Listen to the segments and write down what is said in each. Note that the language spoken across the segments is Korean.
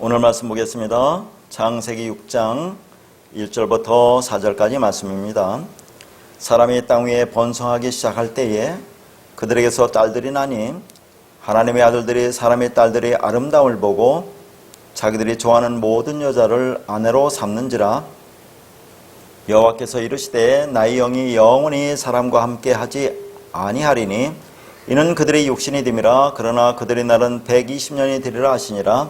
오늘 말씀 보겠습니다. 창세기 6장 1절부터 4절까지 말씀입니다. 사람이 땅 위에 번성하기 시작할 때에 그들에게서 딸들이 나니 하나님의 아들들이 사람의 딸들의 아름다움을 보고 자기들이 좋아하는 모든 여자를 아내로 삼는지라. 여호와께서 이르시되 나의 영이 영원히 사람과 함께 하지 아니하리니 이는 그들의 육신이 됨이라. 그러나 그들의 날은 120년이 되리라 하시니라.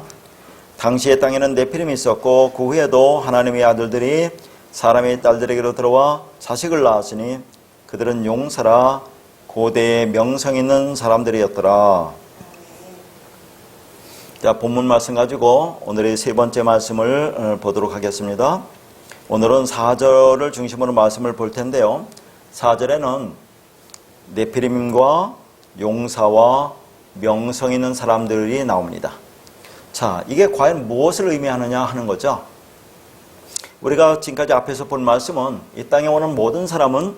당시의 땅에는 네피림이 있었고 그 후에도 하나님의 아들들이 사람의 딸들에게로 들어와 자식을 낳았으니 그들은 용사라 고대의 명성 있는 사람들이었더라. 자, 본문 말씀 가지고 오늘의 세 번째 말씀을 보도록 하겠습니다. 오늘은 4절을 중심으로 말씀을 볼 텐데요. 4절에는 네피림과 용사와 명성 있는 사람들이 나옵니다. 자, 이게 과연 무엇을 의미하느냐 하는 거죠. 우리가 지금까지 앞에서 본 말씀은 이 땅에 오는 모든 사람은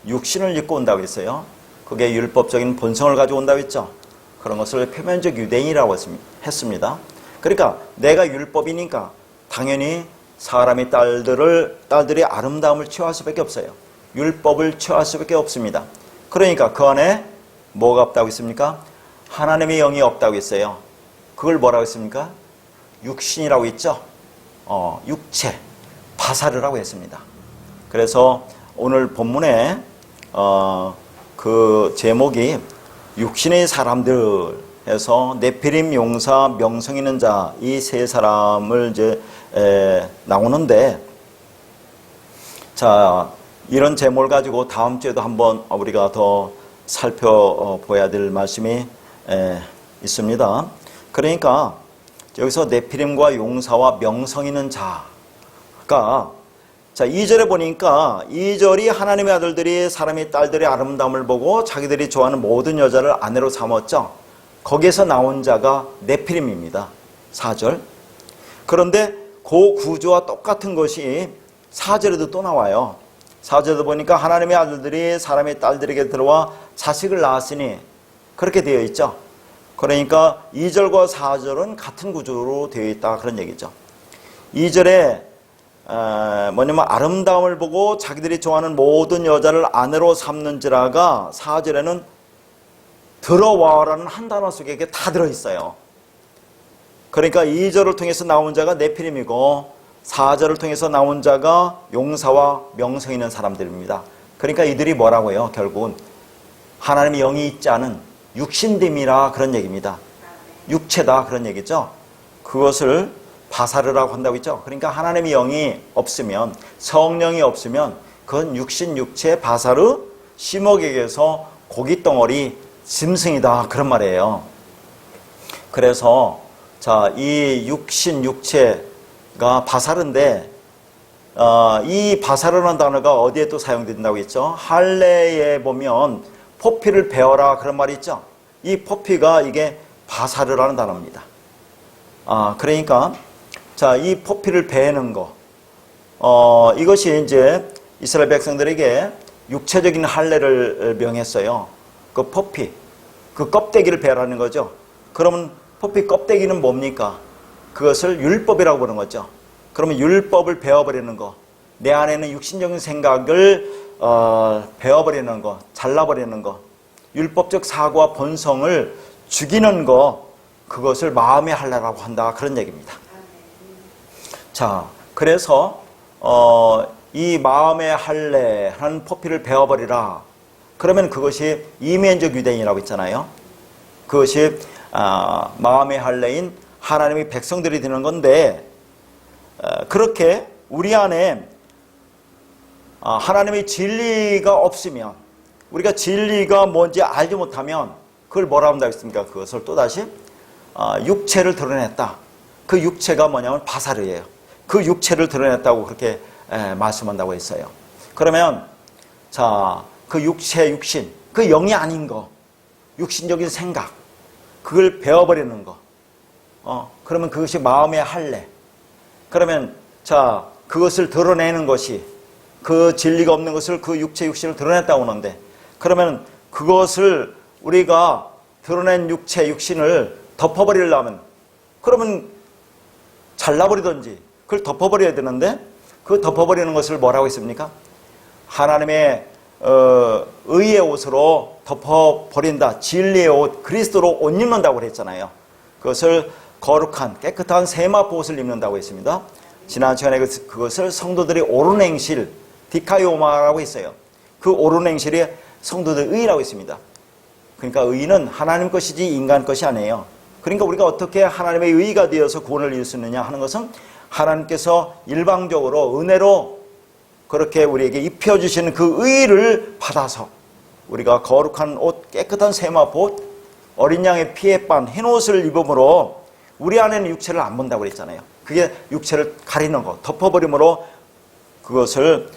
육신을 입고 온다고 했어요. 그게 율법적인 본성을 가지고 온다고 했죠. 그런 것을 표면적 유대인이라고 했습니다. 그러니까 내가 율법이니까 당연히 사람의 딸들이 아름다움을 취할 수밖에 없어요. 율법을 취할 수밖에 없습니다. 그러니까 그 안에 뭐가 없다고 했습니까? 하나님의 영이 없다고 했어요. 그걸 뭐라고 했습니까? 육신이라고 했죠. 육체, 바사르라고 했습니다. 그래서 오늘 본문에 그 제목이 육신의 사람들 해서 네피림, 용사, 명성 있는 자 이 세 사람을 이제 나오는데, 자, 이런 제목을 가지고 다음 주에도 한번 우리가 더 살펴봐야 될 말씀이 있습니다. 그러니까 여기서 네피림과 용사와 명성 있는 자가, 자, 2절에 보니까 2절이 하나님의 아들들이 사람의 딸들의 아름다움을 보고 자기들이 좋아하는 모든 여자를 아내로 삼았죠. 거기에서 나온 자가 네피림입니다. 4절. 그런데 그 구조와 똑같은 것이 4절에도 또 나와요. 4절에도 보니까 하나님의 아들들이 사람의 딸들에게 들어와 자식을 낳았으니 그렇게 되어 있죠. 그러니까 2절과 4절은 같은 구조로 되어 있다 그런 얘기죠. 2절에 뭐냐면 아름다움을 보고 자기들이 좋아하는 모든 여자를 아내로 삼는지라가 4절에는 들어와라는 한 단어 속에 이게 다 들어있어요. 그러니까 2절을 통해서 나온 자가 네피림이고 4절을 통해서 나온 자가 용사와 명성 있는 사람들입니다. 그러니까 이들이 뭐라고요? 결국은 하나님의 영이 있지 않은 육신됨이라 그런 얘기입니다. 육체다 그런 얘기죠. 그것을 바사르라고 한다고 했죠. 그러니까 하나님의 영이 없으면, 성령이 없으면 그건 육신, 육체, 바사르, 시목에게서 고깃덩어리, 짐승이다 그런 말이에요. 그래서 자, 이 육신, 육체가 바사르인데 이 바사르라는 단어가 어디에 또 사용된다고 했죠? 할례에 보면 포피를 베어라 그런 말이 있죠. 이 포피가 이게 바사르라는 단어입니다. 그러니까 자, 이 포피를 베는 거, 이것이 이제 이스라엘 백성들에게 육체적인 할례를 명했어요. 그 포피, 그 껍데기를 베라는 거죠. 그러면 포피 껍데기는 뭡니까? 그것을 율법이라고 부르는 거죠. 그러면 율법을 베어버리는 거, 내 안에는 육신적인 생각을 베어버리는 거, 잘라버리는 거, 율법적 사고와 본성을 죽이는 거, 그것을 마음의 할례라고 한다 그런 얘기입니다. 자, 그래서 이 마음의 할례한 포피를 베어버리라. 그러면 그것이 이면적 유대인이라고 했잖아요. 그것이 마음의 할례인 하나님의 백성들이 되는 건데, 그렇게 우리 안에 하나님의 진리가 없으면, 우리가 진리가 뭔지 알지 못하면 그걸 뭐라고 한다고 했습니까? 그것을 또다시 육체를 드러냈다. 그 육체가 뭐냐면 바사르예요. 그 육체를 드러냈다고 그렇게 말씀한다고 했어요. 그러면 자, 그 육체, 육신, 그 영이 아닌 거, 육신적인 생각, 그걸 베어버리는 거, 그러면 그것이 마음의 할례. 그러면 자, 그것을 드러내는 것이, 그 진리가 없는 것을, 그 육체, 육신을 드러냈다고 하는데, 그러면 그것을 우리가 드러낸 육체, 육신을 덮어버리려면, 그러면 잘라버리든지 그걸 덮어버려야 되는데 그 덮어버리는 것을 뭐라고 했습니까? 하나님의 의의 옷으로 덮어버린다. 진리의 옷, 그리스도로 옷 입는다고 그랬잖아요. 그것을 거룩한 깨끗한 세마포 옷을 입는다고 했습니다. 지난 시간에 그것을 성도들이 옳은 행실, 디카이오마라고 했어요. 그 옳은 행실이 성도들의 의라고 했습니다. 그러니까 의는 하나님 것이지 인간 것이 아니에요. 그러니까 우리가 어떻게 하나님의 의가 되어서 구원을 이룰 수 있느냐 하는 것은 하나님께서 일방적으로 은혜로 그렇게 우리에게 입혀주시는 그 의를 받아서 우리가 거룩한 옷, 깨끗한 세마포 옷, 어린 양의 피에 빤 흰 옷을 입음으로 우리 안에는 육체를 안 본다고 그랬잖아요. 그게 육체를 가리는 것, 덮어버림으로 그것을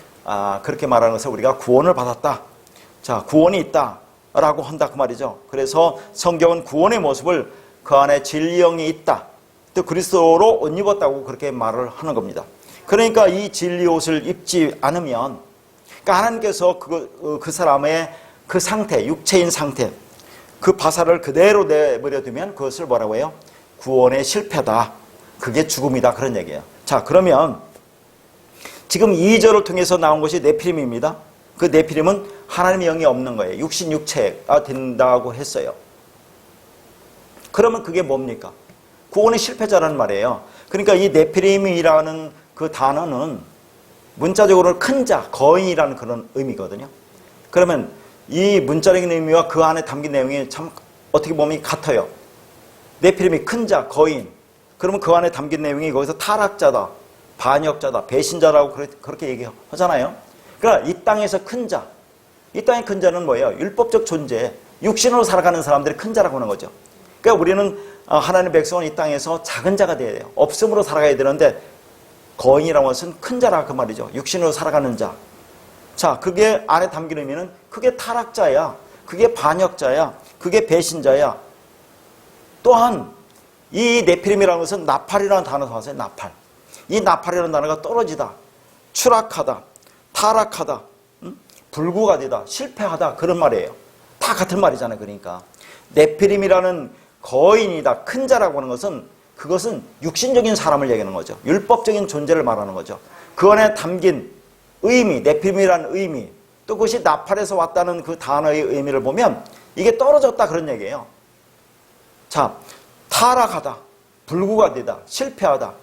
그렇게 말하는 것을 우리가 구원을 받았다. 자, 구원이 있다라고 한다 그 말이죠. 그래서 성경은 구원의 모습을 그 안에 진리 영이 있다. 또 그리스도로 옷 입었다고 그렇게 말을 하는 겁니다. 그러니까 이 진리 옷을 입지 않으면, 그러니까 하나님께서 그 사람의 그 상태, 육체인 상태, 그 바사를 그대로 내버려 두면 그것을 뭐라고 해요? 구원의 실패다. 그게 죽음이다. 그런 얘기예요. 자, 그러면 지금 2절을 통해서 나온 것이 네피림입니다. 그 네피림은 하나님의 영이 없는 거예요. 육신 육체가 된다고 했어요. 그러면 그게 뭡니까? 구원의 실패자라는 말이에요. 그러니까 이 네피림이라는 그 단어는 문자적으로 큰 자, 거인이라는 그런 의미거든요. 그러면 이 문자적인 의미와 그 안에 담긴 내용이 참 어떻게 보면 같아요. 네피림이 큰 자, 거인. 그러면 그 안에 담긴 내용이 거기서 타락자다, 반역자다, 배신자라고 그렇게 얘기하잖아요. 그러니까 이 땅에서 큰 자, 이 땅의 큰 자는 뭐예요? 율법적 존재, 육신으로 살아가는 사람들이 큰 자라고 하는 거죠. 그러니까 우리는 하나님의 백성은 이 땅에서 작은 자가 돼야 돼요. 없음으로 살아가야 되는데 거인이라는 것은 큰 자라 그 말이죠. 육신으로 살아가는 자. 자, 그게 안에 담긴 의미는 그게 타락자야, 그게 반역자야, 그게 배신자야. 또한 이 네피림이라는 것은 나팔이라는 단어에서 왔어요. 나팔. 이 나팔이라는 단어가 떨어지다, 추락하다, 타락하다, 불구가 되다, 실패하다 그런 말이에요. 다 같은 말이잖아요. 그러니까 네피림이라는 거인이다, 큰 자라고 하는 것은 그것은 육신적인 사람을 얘기하는 거죠. 율법적인 존재를 말하는 거죠. 그 안에 담긴 의미, 네피림이라는 의미, 또 그것이 나팔에서 왔다는 그 단어의 의미를 보면 이게 떨어졌다 그런 얘기예요. 자, 타락하다, 불구가 되다, 실패하다.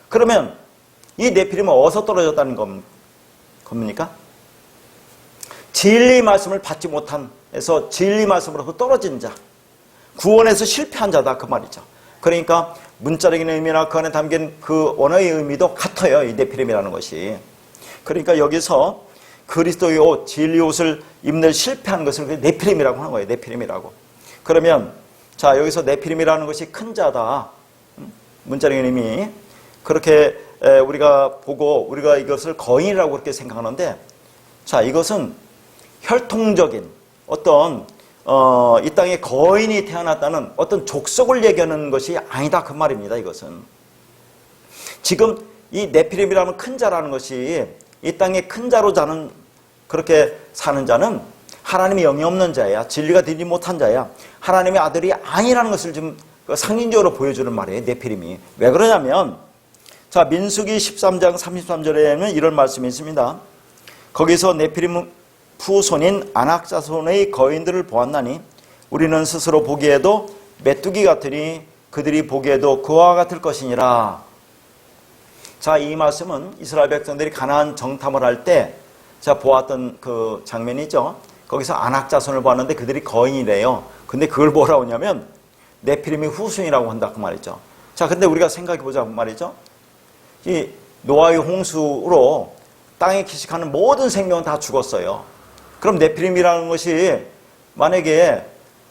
그러면 이 네피림은 어디서 떨어졌다는 겁니까? 진리 말씀을 받지 못한 에서 진리 말씀으로부터 떨어진 자, 구원에서 실패한 자다 그 말이죠. 그러니까 문자적인 의미나 그 안에 담긴 그 언어의 의미도 같아요. 이 네피림이라는 것이. 그러니까 여기서 그리스도의 옷, 진리 옷을 입는 실패한 것을 네피림이라고 하는 거예요. 네피림이라고. 그러면 자, 여기서 네피림이라는 것이 큰 자다. 문자적인 의미. 그렇게 우리가 보고 우리가 이것을 거인이라고 그렇게 생각하는데, 자, 이것은 혈통적인 어떤 이 땅에 거인이 태어났다는 어떤 족속을 얘기하는 것이 아니다 그 말입니다. 이것은 지금 이 네피림이라는 큰 자라는 것이 이 땅에 큰 자로 자는, 그렇게 사는 자는 하나님의 영이 없는 자야, 진리가 되지 못한 자야, 하나님의 아들이 아니라는 것을 좀 상징적으로 보여주는 말이에요. 네피림이. 왜 그러냐면, 자, 민수기 13장 33절에는 이런 말씀이 있습니다. 거기서 네피림 후손인 아낙 자손의 거인들을 보았나니 우리는 스스로 보기에도 메뚜기 같으니 그들이 보기에도 그와 같을 것이니라. 자, 이 말씀은 이스라엘 백성들이 가나안 정탐을 할 때 자 보았던 그 장면이죠. 거기서 아낙 자손을 보았는데 그들이 거인이래요. 근데 그걸 뭐라고 하냐면 네피림의 후손이라고 한다 그 말이죠. 자, 근데 우리가 생각해 보자 말이죠. 이 노아의 홍수로 땅에 기식하는 모든 생명은 다 죽었어요. 그럼 네피림이라는 것이 만약에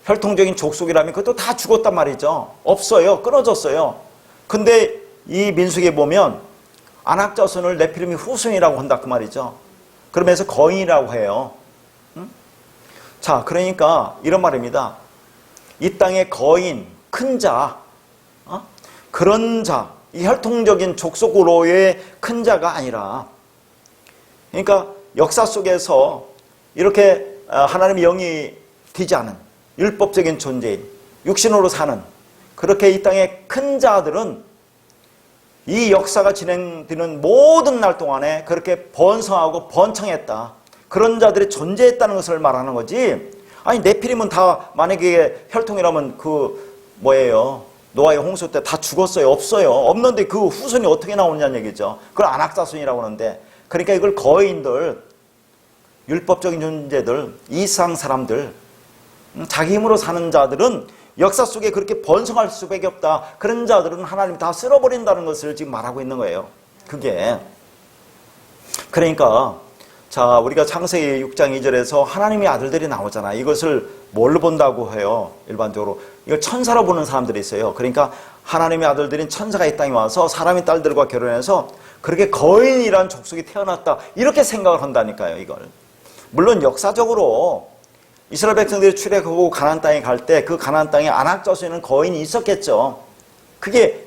혈통적인 족속이라면 그것도 다 죽었단 말이죠. 없어요. 끊어졌어요. 근데 이 민수기에 보면 아낙 자손을 네피림의 후손이라고 한다 그 말이죠. 그러면서 거인이라고 해요. 자, 그러니까 이런 말입니다. 이 땅의 거인, 큰 자, 그런 자, 이 혈통적인 족속으로의 큰 자가 아니라, 그러니까 역사 속에서 이렇게 하나님의 영이 되지 않은 율법적인 존재인, 육신으로 사는, 그렇게 이 땅의 큰 자들은 이 역사가 진행되는 모든 날 동안에 그렇게 번성하고 번창했다. 그런 자들이 존재했다는 것을 말하는 거지. 아니 네피림은 다 만약에 혈통이라면 노아의 홍수 때 다 죽었어요? 없어요. 없는데 그 후손이 어떻게 나오느냐는 얘기죠. 그걸 안악자손이라고 하는데, 그러니까 이걸 거인들, 율법적인 존재들, 이상 사람들, 자기 힘으로 사는 자들은 역사 속에 그렇게 번성할 수밖에 없다. 그런 자들은 하나님이 다 쓸어버린다는 것을 지금 말하고 있는 거예요. 그게. 그러니까 자, 우리가 창세기 6장 2절에서 하나님의 아들들이 나오잖아. 이것을 뭘로 본다고 해요? 일반적으로 이걸 천사로 보는 사람들이 있어요. 그러니까 하나님의 아들들인 천사가 이 땅에 와서 사람의 딸들과 결혼해서 그렇게 거인이란 족속이 태어났다, 이렇게 생각을 한다니까요. 이걸. 물론 역사적으로 이스라엘 백성들이 출애굽하고 가나안 땅에 갈 때 그 가나안 땅에 안악자손에는 거인이 있었겠죠. 그게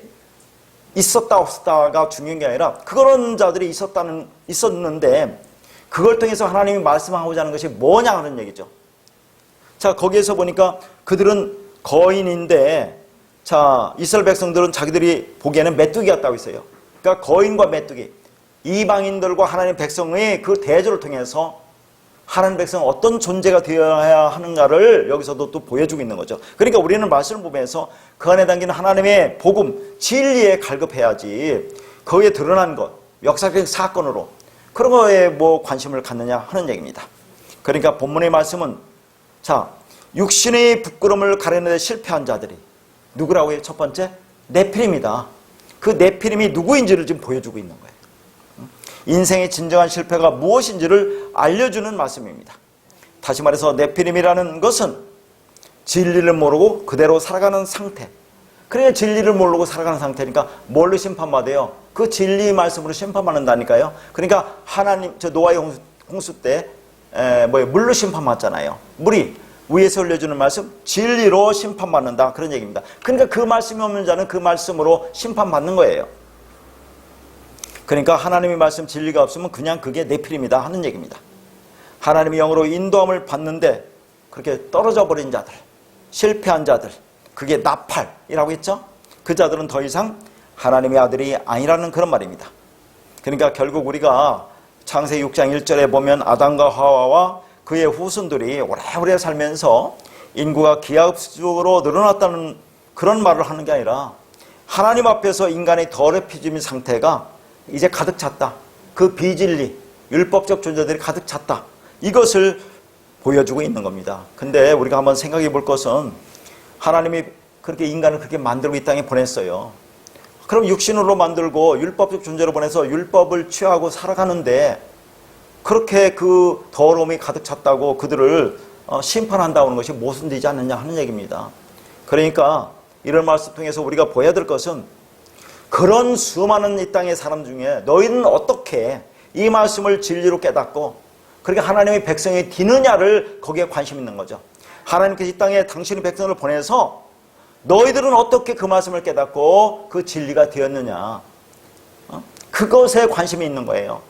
있었다 없었다가 중요한 게 아니라 그런 자들이 있었는데 그걸 통해서 하나님이 말씀하고자 하는 것이 뭐냐 하는 얘기죠. 자, 거기에서 보니까 그들은 거인인데, 자, 이스라엘 백성들은 자기들이 보기에는 메뚜기였다고 있어요. 그러니까 거인과 메뚜기, 이방인들과 하나님 백성의 그 대조를 통해서 하나님 백성은 어떤 존재가 되어야 하는가를 여기서도 또 보여주고 있는 거죠. 그러니까 우리는 말씀을 보면서 그 안에 담긴 하나님의 복음, 진리에 갈급해야지 거기에 드러난 것, 역사적인 사건으로 그런 거에 뭐 관심을 갖느냐 하는 얘기입니다. 그러니까 본문의 말씀은, 자, 육신의 부끄러움을 가려는 데 실패한 자들이 누구라고 해요? 첫 번째, 네피림이다. 그 네피림이 누구인지를 지금 보여주고 있는 거예요. 인생의 진정한 실패가 무엇인지를 알려주는 말씀입니다. 다시 말해서 네피림이라는 것은 진리를 모르고 그대로 살아가는 상태. 그래야 진리를 모르고 살아가는 상태니까 뭘로 심판받아요? 그 진리의 말씀으로 심판받는다니까요. 그러니까 하나님, 저 노아의 홍수 때 물로 심판받잖아요. 물이 위에서 흘려주는 말씀, 진리로 심판받는다, 그런 얘기입니다. 그러니까 그 말씀이 없는 자는 그 말씀으로 심판받는 거예요. 그러니까 하나님의 말씀, 진리가 없으면 그냥 그게 네피림이다 하는 얘기입니다. 하나님의 영으로 인도함을 받는데 그렇게 떨어져 버린 자들, 실패한 자들, 그게 나팔이라고 했죠. 그 자들은 더 이상 하나님의 아들이 아니라는 그런 말입니다. 그러니까 결국 우리가 창세기 6장 1절에 보면 아담과 하와와 그의 후손들이 오래오래 살면서 인구가 기하급수적으로 늘어났다는 그런 말을 하는 게 아니라 하나님 앞에서 인간의 더럽혀진 상태가 이제 가득 찼다. 그 비진리, 율법적 존재들이 가득 찼다. 이것을 보여주고 있는 겁니다. 근데 우리가 한번 생각해 볼 것은 하나님이 그렇게 인간을 그렇게 만들고 이 땅에 보냈어요. 그럼 육신으로 만들고 율법적 존재로 보내서 율법을 취하고 살아가는데 그렇게 그 더러움이 가득 찼다고 그들을 심판한다는 것이 모순되지 않느냐 하는 얘기입니다. 그러니까 이런 말씀 통해서 우리가 보여야 될 것은 그런 수많은 이 땅의 사람 중에 너희는 어떻게 이 말씀을 진리로 깨닫고 그렇게 하나님의 백성이 되느냐를 거기에 관심 있는 거죠. 하나님께서 이 땅에 당신의 백성을 보내서 너희들은 어떻게 그 말씀을 깨닫고 그 진리가 되었느냐, 그것에 관심이 있는 거예요.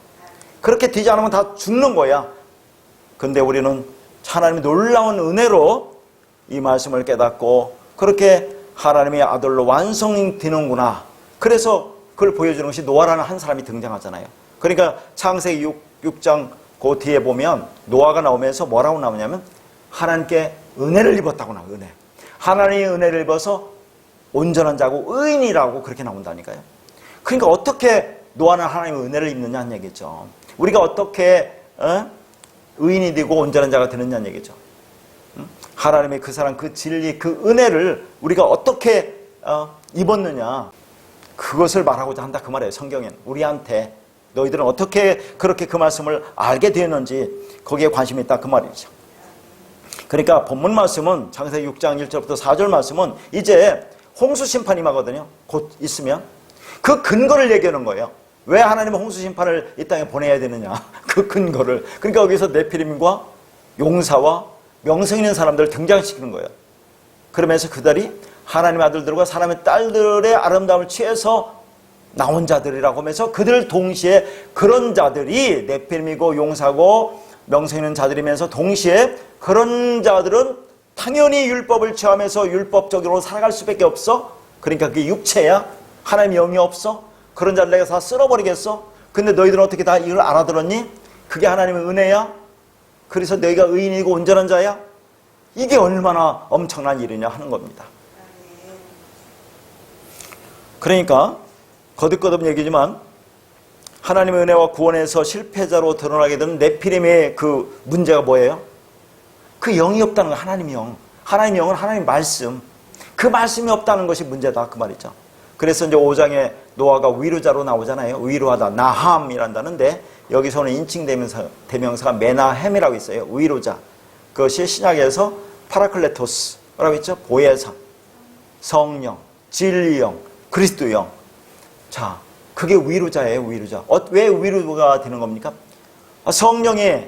그렇게 되지 않으면 다 죽는 거야. 근데 우리는 하나님의 놀라운 은혜로 이 말씀을 깨닫고 그렇게 하나님의 아들로 완성되는구나. 그래서 그걸 보여주는 것이 노아라는 한 사람이 등장하잖아요. 그러니까 창세기 6장 그 뒤에 보면 노아가 나오면서 뭐라고 나오냐면 하나님께 은혜를 입었다고 나와요. 은혜. 하나님의 은혜를 입어서 온전한 자고 의인이라고 그렇게 나온다니까요. 그러니까 어떻게 노아는 하나님의 은혜를 입느냐는 얘기죠. 우리가 어떻게 의인이 되고 온전한 자가 되느냐는 얘기죠. 하나님의 그 사랑, 그 진리, 그 은혜를 우리가 어떻게 입었느냐, 그것을 말하고자 한다 그 말이에요. 성경엔 우리한테 너희들은 어떻게 그렇게 그 말씀을 알게 되었는지 거기에 관심이 있다 그 말이죠. 그러니까 본문 말씀은 창세기 6장 1절부터 4절 말씀은 이제 홍수 심판이 임하거든요. 곧 있으면 그 근거를 얘기하는 거예요. 왜 하나님은 홍수 심판을 이 땅에 보내야 되느냐, 그 근거를. 그러니까 여기서 네피림과 용사와 명성 있는 사람들을 등장시키는 거예요. 그러면서 그들이 하나님의 아들들과 사람의 딸들의 아름다움을 취해서 나온 자들이라고 하면서 그들 동시에 그런 자들이 네피림이고 용사고 명성 있는 자들이면서 동시에 그런 자들은 당연히 율법을 취하면서 율법적으로 살아갈 수밖에 없어. 그러니까 그게 육체야. 하나님의 영이 없어. 그런 자를 내가 다 쓸어버리겠어? 근데 너희들은 어떻게 다 이걸 알아들었니? 그게 하나님의 은혜야? 그래서 너희가 의인이고 온전한 자야? 이게 얼마나 엄청난 일이냐 하는 겁니다. 그러니까 거듭거듭 얘기지만 하나님의 은혜와 구원에서 실패자로 드러나게 되는 네피림의 그 문제가 뭐예요? 그 영이 없다는 거. 하나님의 영. 하나님의 영은 하나님의 말씀. 그 말씀이 없다는 것이 문제다 그 말이죠. 그래서 이제 5장에 노아가 위로자로 나오잖아요. 위로하다. 나함이란다는데 여기서는 인칭 대명사가 메나햄이라고 있어요. 위로자. 그것이 신약에서 파라클레토스라고 있죠. 보혜사, 성령, 진리영, 그리스도영. 자, 그게 위로자예요. 위로자. 왜 위로가 되는 겁니까? 성령이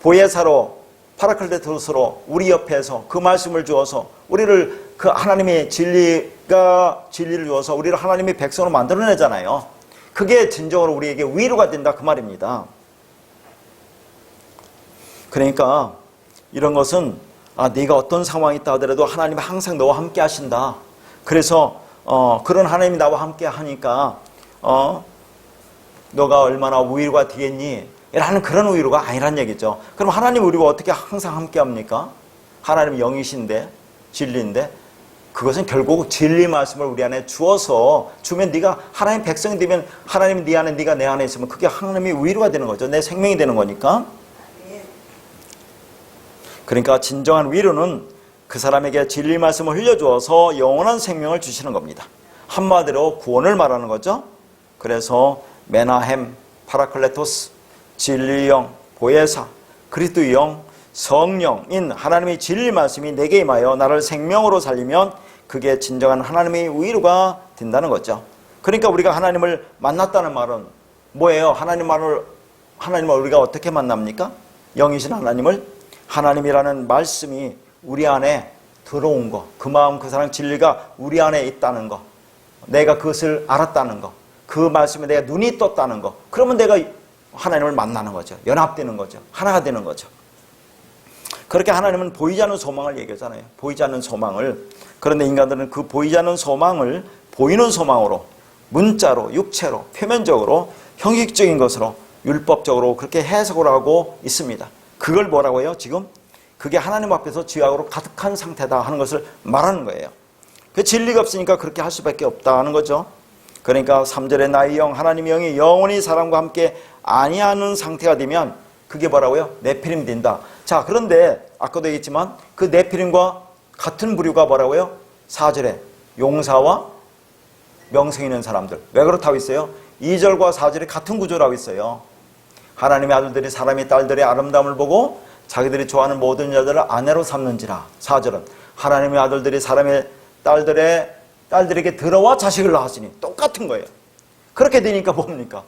보혜사로 파라클레토스로 우리 옆에서 그 말씀을 주어서 우리를 그 하나님의 진리를 주어서 우리를 하나님의 백성으로 만들어내잖아요. 그게 진정으로 우리에게 위로가 된다 그 말입니다. 그러니까 이런 것은 네가 어떤 상황이 있다 하더라도 하나님은 항상 너와 함께 하신다. 그래서 그런 하나님이 나와 함께 하니까 너가 얼마나 위로가 되겠니? 라는 그런 위로가 아니란 얘기죠. 그럼 하나님 우리가 어떻게 항상 함께 합니까? 하나님은 영이신데 진리인데 그것은 결국 진리 말씀을 우리 안에 주어서 주면 네가 하나님 백성이 되면 하나님이 네 안에 네가 내 안에 있으면 그게 하나님의 위로가 되는 거죠. 내 생명이 되는 거니까. 그러니까 진정한 위로는 그 사람에게 진리 말씀을 흘려주어서 영원한 생명을 주시는 겁니다. 한마디로 구원을 말하는 거죠. 그래서 메나햄, 파라클레토스, 진리영, 보혜사, 그리스도의 영, 성령인 하나님의 진리 말씀이 내게 임하여 나를 생명으로 살리면 그게 진정한 하나님의 위로가 된다는 거죠. 그러니까 우리가 하나님을 만났다는 말은 뭐예요? 하나님을 우리가 어떻게 만납니까? 영이신 하나님을, 하나님이라는 말씀이 우리 안에 들어온 거, 그 마음 그 사랑 진리가 우리 안에 있다는 거, 내가 그것을 알았다는 거, 그 말씀에 내가 눈이 떴다는 거, 그러면 내가 하나님을 만나는 거죠. 연합되는 거죠. 하나가 되는 거죠. 그렇게 하나님은 보이지 않는 소망을 얘기하잖아요. 보이지 않는 소망을. 그런데 인간들은 그 보이지 않는 소망을 보이는 소망으로, 문자로, 육체로, 표면적으로, 형식적인 것으로, 율법적으로 그렇게 해석을 하고 있습니다. 그걸 뭐라고 해요? 지금 그게 하나님 앞에서 죄악으로 가득한 상태다 하는 것을 말하는 거예요. 그 진리가 없으니까 그렇게 할 수밖에 없다는 거죠. 그러니까 3절에 나의 영, 하나님의 영이 영원히 사람과 함께 아니하는 상태가 되면 그게 뭐라고요? 네피림이 된다. 자, 그런데 아까도 얘기했지만 그 네피림과 같은 부류가 뭐라고요? 4절에 용사와 명성 있는 사람들. 왜 그렇다고 있어요? 2절과 4절이 같은 구조라고 있어요. 하나님의 아들들이 사람의 딸들의 아름다움을 보고 자기들이 좋아하는 모든 여자를 아내로 삼는지라. 4절은 하나님의 아들들이 사람의 딸들에게 들어와 자식을 낳았으니 똑같은 거예요. 그렇게 되니까 뭡니까?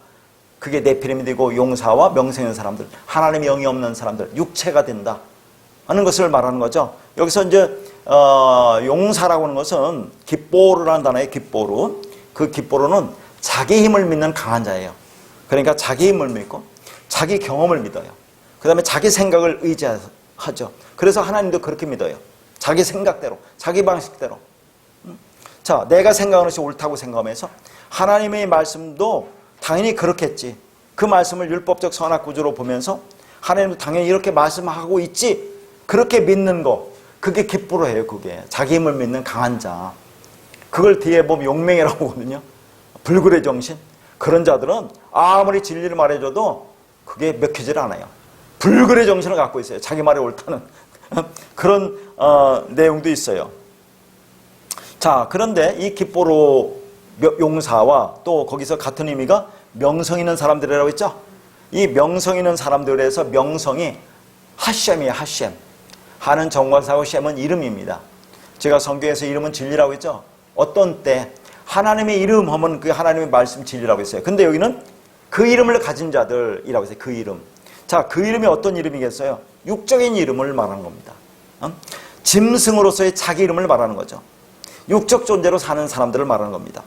그게 네피림이 되고 용사와 명성 있는 사람들, 하나님의 영이 없는 사람들, 육체가 된다 하는 것을 말하는 거죠. 여기서 이제 용사라고 하는 것은 깃보르라는 단어예요. 깃보르. 그 깃보르는 자기 힘을 믿는 강한 자예요. 그러니까 자기 힘을 믿고 자기 경험을 믿어요. 그 다음에 자기 생각을 의지하죠. 그래서 하나님도 그렇게 믿어요. 자기 생각대로, 자기 방식대로. 자, 내가 생각하는 것이 옳다고 생각하면서 하나님의 말씀도 당연히 그렇겠지. 그 말씀을 율법적 선악 구조로 보면서 하나님도 당연히 이렇게 말씀하고 있지. 그렇게 믿는 거. 그게 깃보르예요. 그게 자기 힘을 믿는 강한 자. 그걸 뒤에 보면 용맹이라고 하거든요. 불굴의 정신. 그런 자들은 아무리 진리를 말해줘도 그게 먹히질 않아요. 불굴의 정신을 갖고 있어요. 자기 말이 옳다는 그런 내용도 있어요. 자, 그런데 이 깃보르 용사와 또 거기서 같은 의미가 명성 있는 사람들이라고 했죠. 이 명성 있는 사람들에서 명성이 하셴이에요. 하셴. 하는 정관사고 셴은 이름입니다. 제가 성경에서 이름은 진리라고 했죠. 어떤 때 하나님의 이름 하면 그 하나님의 말씀 진리라고 했어요. 근데 여기는 그 이름을 가진 자들이라고 했어요. 그 이름. 자, 그 이름이 어떤 이름이겠어요? 육적인 이름을 말하는 겁니다. 짐승으로서의 자기 이름을 말하는 거죠. 육적 존재로 사는 사람들을 말하는 겁니다.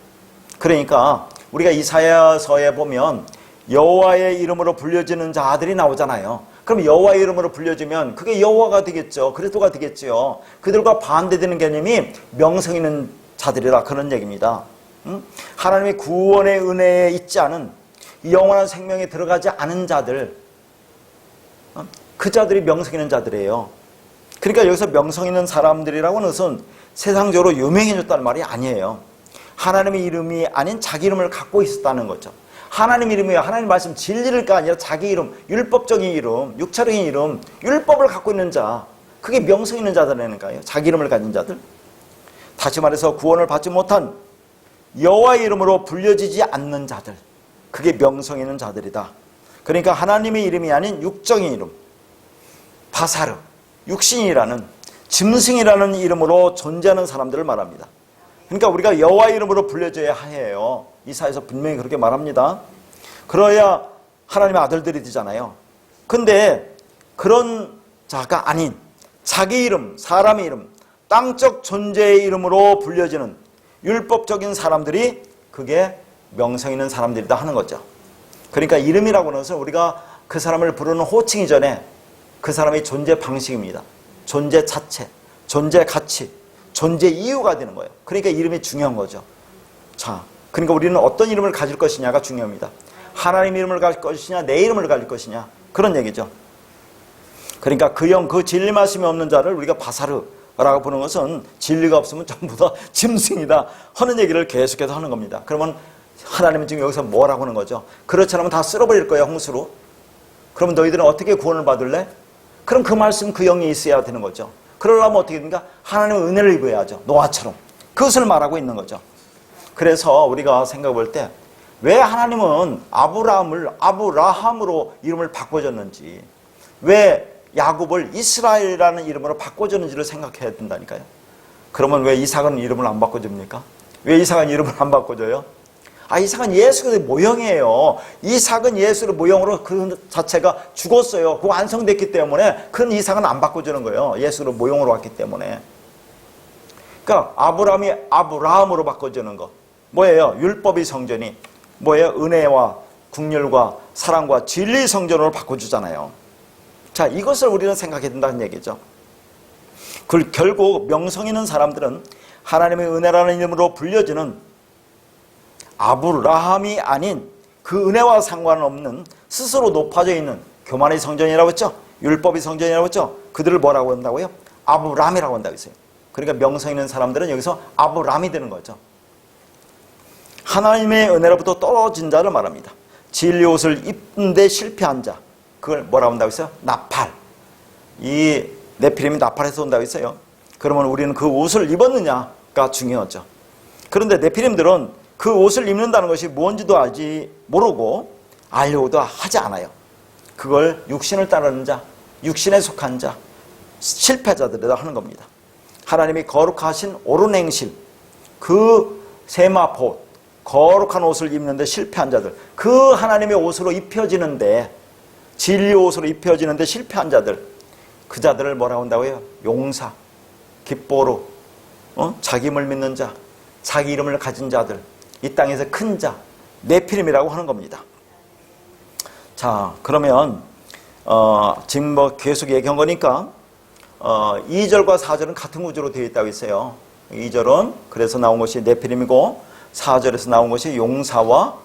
그러니까 우리가 이사야서에 보면 여호와의 이름으로 불려지는 자들이 나오잖아요. 그럼 여호와의 이름으로 불려지면 그게 여호와가 되겠죠. 그리스도가 되겠죠. 그들과 반대되는 개념이 명성 있는 자들이라 그런 얘기입니다. 하나님의 구원의 은혜에 있지 않은 영원한 생명에 들어가지 않은 자들, 그 자들이 명성 있는 자들이에요. 그러니까 여기서 명성 있는 사람들이라고 하는 것은 세상적으로 유명해졌다는 말이 아니에요. 하나님의 이름이 아닌 자기 이름을 갖고 있었다는 거죠. 하나님 이름이에요. 하나님 말씀 진리를가 아니라 자기 이름, 율법적인 이름, 육체적인 이름, 율법을 갖고 있는 자, 그게 명성 있는 자들이니까요. 자기 이름을 가진 자들. 다시 말해서 구원을 받지 못한 여호와의 이름으로 불려지지 않는 자들, 그게 명성 있는 자들이다. 그러니까 하나님의 이름이 아닌 육적인 이름, 바사르, 육신이라는, 짐승이라는 이름으로 존재하는 사람들을 말합니다. 그러니까 우리가 여호와의 이름으로 불려져야 해요. 이사야서 분명히 그렇게 말합니다. 그래야 하나님의 아들들이 되잖아요. 근데 그런 자가 아닌 자기 이름, 사람의 이름, 땅적 존재의 이름으로 불려지는 율법적인 사람들이 그게 명성 있는 사람들이다 하는 거죠. 그러니까 이름이라고 하는 것은 우리가 그 사람을 부르는 호칭 이전에 그 사람의 존재 방식입니다. 존재 자체, 존재 가치, 존재 이유가 되는 거예요. 그러니까 이름이 중요한 거죠. 자, 그러니까 우리는 어떤 이름을 가질 것이냐가 중요합니다. 하나님 이름을 가질 것이냐, 내 이름을 가질 것이냐, 그런 얘기죠. 그러니까 그 진리 말씀이 없는 자를 우리가 바사르라고 부르는 것은 진리가 없으면 전부 다 짐승이다 하는 얘기를 계속해서 하는 겁니다. 그러면 하나님은 지금 여기서 뭐라고 하는 거죠? 그렇지 않으면 다 쓸어버릴 거예요, 홍수로. 그러면 너희들은 어떻게 구원을 받을래? 그럼 그 말씀, 그 영이 있어야 되는 거죠. 그러려면 어떻게 됩니까? 하나님의 은혜를 입어야죠. 노아처럼. 그것을 말하고 있는 거죠. 그래서 우리가 생각해 볼 때 왜 하나님은 아브라함을 아브라함으로 이름을 바꿔줬는지, 왜 야곱을 이스라엘이라는 이름으로 바꿔줬는지를 생각해야 된다니까요. 그러면 왜 이삭은 이름을 안 바꿔줍니까? 왜 이삭은 이름을 안 바꿔줘요? 이삭은 예수의 모형이에요. 이삭은 예수의 모형으로 그 자체가 죽었어요. 그거 완성됐기 때문에 그 이삭은 안 바꿔주는 거예요. 예수의 모형으로 왔기 때문에. 그러니까 아브라함이 아브라함으로 바꿔주는 거. 뭐예요? 율법의 성전이 뭐예요? 은혜와 국률과 사랑과 진리의 성전으로 바꿔주잖아요. 자, 이것을 우리는 생각해야 된다는 얘기죠. 결국 명성 있는 사람들은 하나님의 은혜라는 이름으로 불려지는 아브라함이 아닌 그 은혜와 상관없는 스스로 높아져 있는 교만의 성전이라고 했죠. 율법의 성전이라고 했죠. 그들을 뭐라고 한다고요? 아브라함이라고 한다고 했어요. 그러니까 명성 있는 사람들은 여기서 아브라함이 되는 거죠. 하나님의 은혜로부터 떨어진 자를 말합니다. 진리 옷을 입는데 실패한 자, 그걸 뭐라고 한다고 했어요? 나팔. 이 네피림이 나팔에서 온다고 했어요. 그러면 우리는 그 옷을 입었느냐가 중요하죠. 그런데 네피림들은 그 옷을 입는다는 것이 뭔지도 모르고 알려고도 하지 않아요. 그걸 육신을 따르는 자, 육신에 속한 자, 실패자들이라 하는 겁니다. 하나님이 거룩하신 옳은 행실, 그 세마포, 거룩한 옷을 입는데 실패한 자들, 그 하나님의 옷으로 입혀지는데, 진리 옷으로 입혀지는데 실패한 자들, 그 자들을 뭐라고 한다고요? 용사, 깃보루, 자기 힘을 믿는 자, 자기 이름을 가진 자들, 이 땅에서 큰 자, 네피림이라고 하는 겁니다. 자, 그러면 지금 계속 얘기한 거니까 2절과 4절은 같은 구조로 되어 있다고 했어요. 2절은 그래서 나온 것이 네피림이고 4절에서 나온 것이 용사와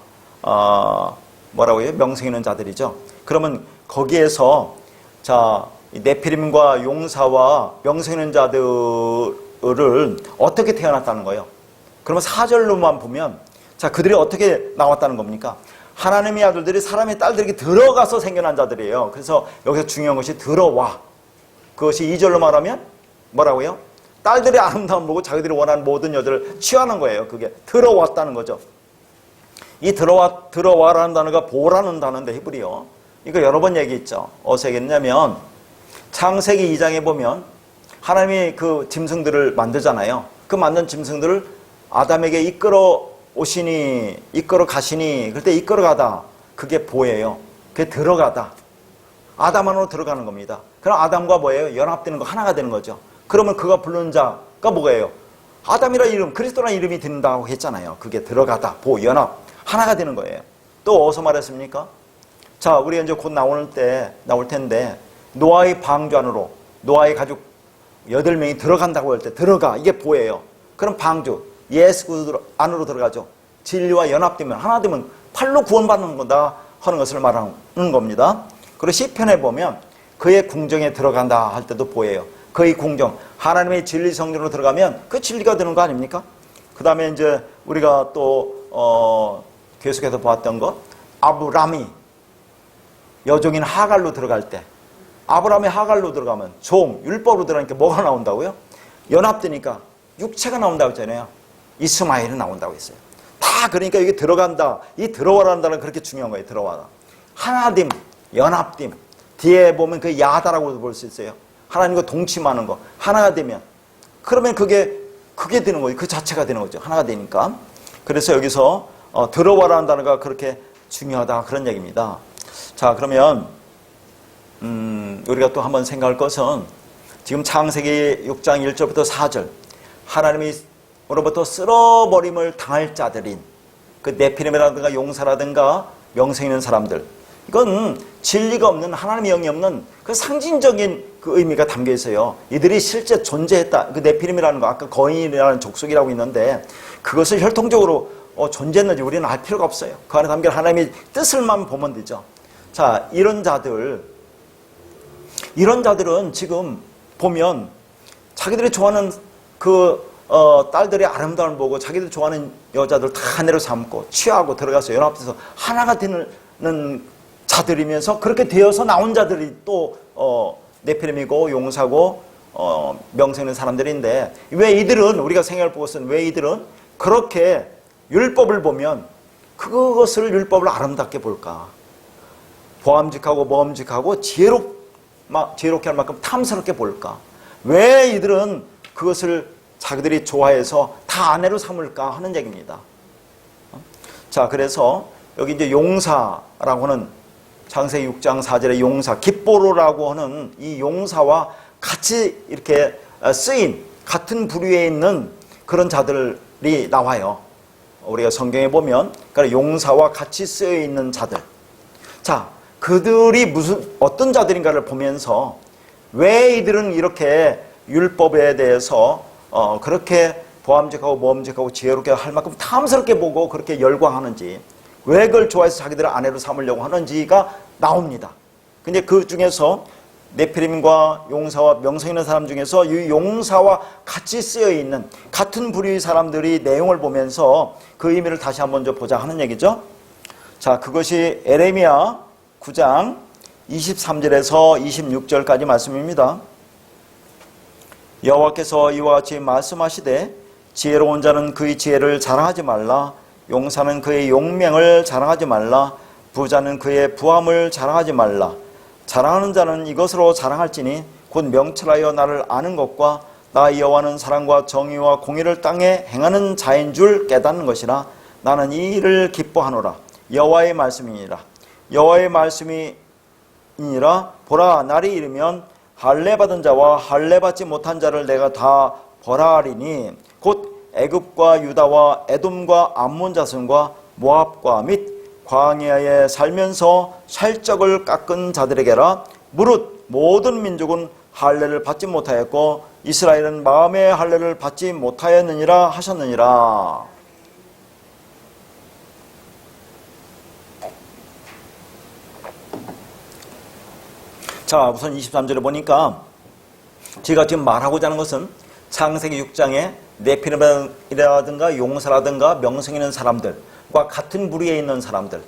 뭐라고 해요? 명성 있는 자들이죠. 그러면 거기에서 자, 네피림과 용사와 명성 있는 자들을 어떻게 태어났다는 거예요? 그러면 4절로만 보면 자, 그들이 어떻게 나왔다는 겁니까? 하나님의 아들들이 사람의 딸들에게 들어가서 생겨난 자들이에요. 그래서 여기서 중요한 것이 들어와. 그것이 2절로 말하면 뭐라고요? 딸들의 아름다움 보고 자기들이 원하는 모든 여자를 취하는 거예요. 그게 들어왔다는 거죠. 이 들어와라는 단어가 보라는 단어인데 히브리어. 이거 여러 번 얘기했죠. 어디서 얘기했냐면 창세기 2장에 보면 하나님이 그 짐승들을 만들잖아요. 그 만든 짐승들을 아담에게 이끌어 가시니 그럴 때 이끌어 가다. 그게 보예요. 그게 들어가다. 아담 안으로 들어가는 겁니다. 그럼 아담과 뭐예요? 연합되는 거, 하나가 되는 거죠. 그러면 그가 부르는 자가 뭐예요? 아담이라는 이름, 그리스도라는 이름이 된다고 했잖아요. 그게 들어가다, 연합, 하나가 되는 거예요. 또 어디서 말했습니까? 자, 우리 이제 곧 나올 텐데 노아의 방주 안으로 노아의 가족 8명이 들어간다고 할 때 들어가, 이게 보예요. 그럼 방주, 예수 안으로 들어가죠. 진리와 연합되면 하나 되면 팔로 구원받는 거다 하는 것을 말하는 겁니다. 그리고 시편에 보면 그의 궁정에 들어간다 할 때도 보여요. 그의 궁정, 하나님의 진리 성전으로 들어가면 그 진리가 되는 거 아닙니까? 그 다음에 이제 우리가 또 계속해서 보았던 거, 아브람이 여종인 하갈로 들어갈 때, 아브람이 하갈로 들어가면 종, 율법으로 들어가니까 뭐가 나온다고요? 연합되니까 육체가 나온다고 했잖아요. 이스마엘이 나온다고 했어요. 다 그러니까 이게 들어간다, 이 들어와라는 단어는 그렇게 중요한 거예요. 들어와라. 하나됨, 연합됨. 뒤에 보면 그 야다라고 볼 수 있어요. 하나님과 동침하는 거. 하나가 되면. 그러면 그게 되는 거죠. 그 자체가 되는 거죠. 하나가 되니까. 그래서 여기서 들어와라는 단어가 그렇게 중요하다. 그런 얘기입니다. 자, 그러면 우리가 또 한번 생각할 것은 지금 창세기 6장 1절부터 4절 하나님으로부터 쓸어버림을 당할 자들인 그 네피림이라든가 용사라든가 명성 있는 사람들, 이건 진리가 없는, 하나님의 영이 없는 그 상징적인 그 의미가 담겨 있어요. 이들이 실제 존재했다. 그 네피림이라는 거, 아까 거인이라는 족속이라고 있는데 그것을 혈통적으로 존재했는지 우리는 알 필요가 없어요. 그 안에 담긴 하나님의 뜻을만 보면 되죠. 자, 이런 자들은 지금 보면 자기들이 좋아하는 그 딸들의 아름다움을 보고 자기들 좋아하는 여자들 다 아내로 삼고 취하고 들어가서 연합돼서 하나가 되는 자들이면서 그렇게 되어서 나온 자들이 또 네피림이고 용사고 명성 있는 사람들인데, 왜 이들은, 우리가 생각해 보고서는 왜 이들은 그렇게 율법을 보면 그것을 율법을 아름답게 볼까? 보암직하고 모험직하고 지혜롭게 할 만큼 탐스럽게 볼까? 왜 이들은 그것을 자기들이 좋아해서 다 아내로 삼을까 하는 얘기입니다. 자, 그래서 여기 이제 용사라고 하는 창세기 6장 4절의 용사, 깁보로라고 하는 이 용사와 같이 이렇게 쓰인 같은 부류에 있는 그런 자들이 나와요. 우리가 성경에 보면 그러니까 용사와 같이 쓰여 있는 자들. 자, 그들이 어떤 자들인가를 보면서 왜 이들은 이렇게 율법에 대해서 그렇게 보암직하고 모험직하고 지혜롭게 할 만큼 탐스럽게 보고 그렇게 열광하는지, 왜 그걸 좋아해서 자기들을 아내로 삼으려고 하는지가 나옵니다. 근데 그 중에서 네피림과 용사와 명성 있는 사람 중에서 이 용사와 같이 쓰여 있는 같은 부류의 사람들이 내용을 보면서 그 의미를 다시 한번 좀 보자 하는 얘기죠. 자, 그것이 에레미야 9장 23절에서 26절까지 말씀입니다. 여호와께서 이와 같이 말씀하시되 지혜로운 자는 그의 지혜를 자랑하지 말라. 용사는 그의 용맹을 자랑하지 말라. 부자는 그의 부함을 자랑하지 말라. 자랑하는 자는 이것으로 자랑할지니 곧 명철하여 나를 아는 것과 나 여호와는 사랑과 정의와 공의를 땅에 행하는 자인 줄 깨닫는 것이라. 나는 이 일을 기뻐하노라. 여호와의 말씀이니라. 여호와의 말씀이니라. 보라, 날이 이르면 할례받은 자와 할례받지 못한 자를 내가 다 벌하리니 곧 애굽과 유다와 에돔과 암몬 자손과 모압과 및 광야에 살면서 살적을 깎은 자들에게라. 무릇 모든 민족은 할례를 받지 못하였고 이스라엘은 마음의 할례를 받지 못하였느니라 하셨느니라. 자, 우선 23절에 보니까 제가 지금 말하고자 하는 것은 창세기 6장에 네피림이라든가 용사라든가 명성 있는 사람들과 같은 부류에 있는 사람들,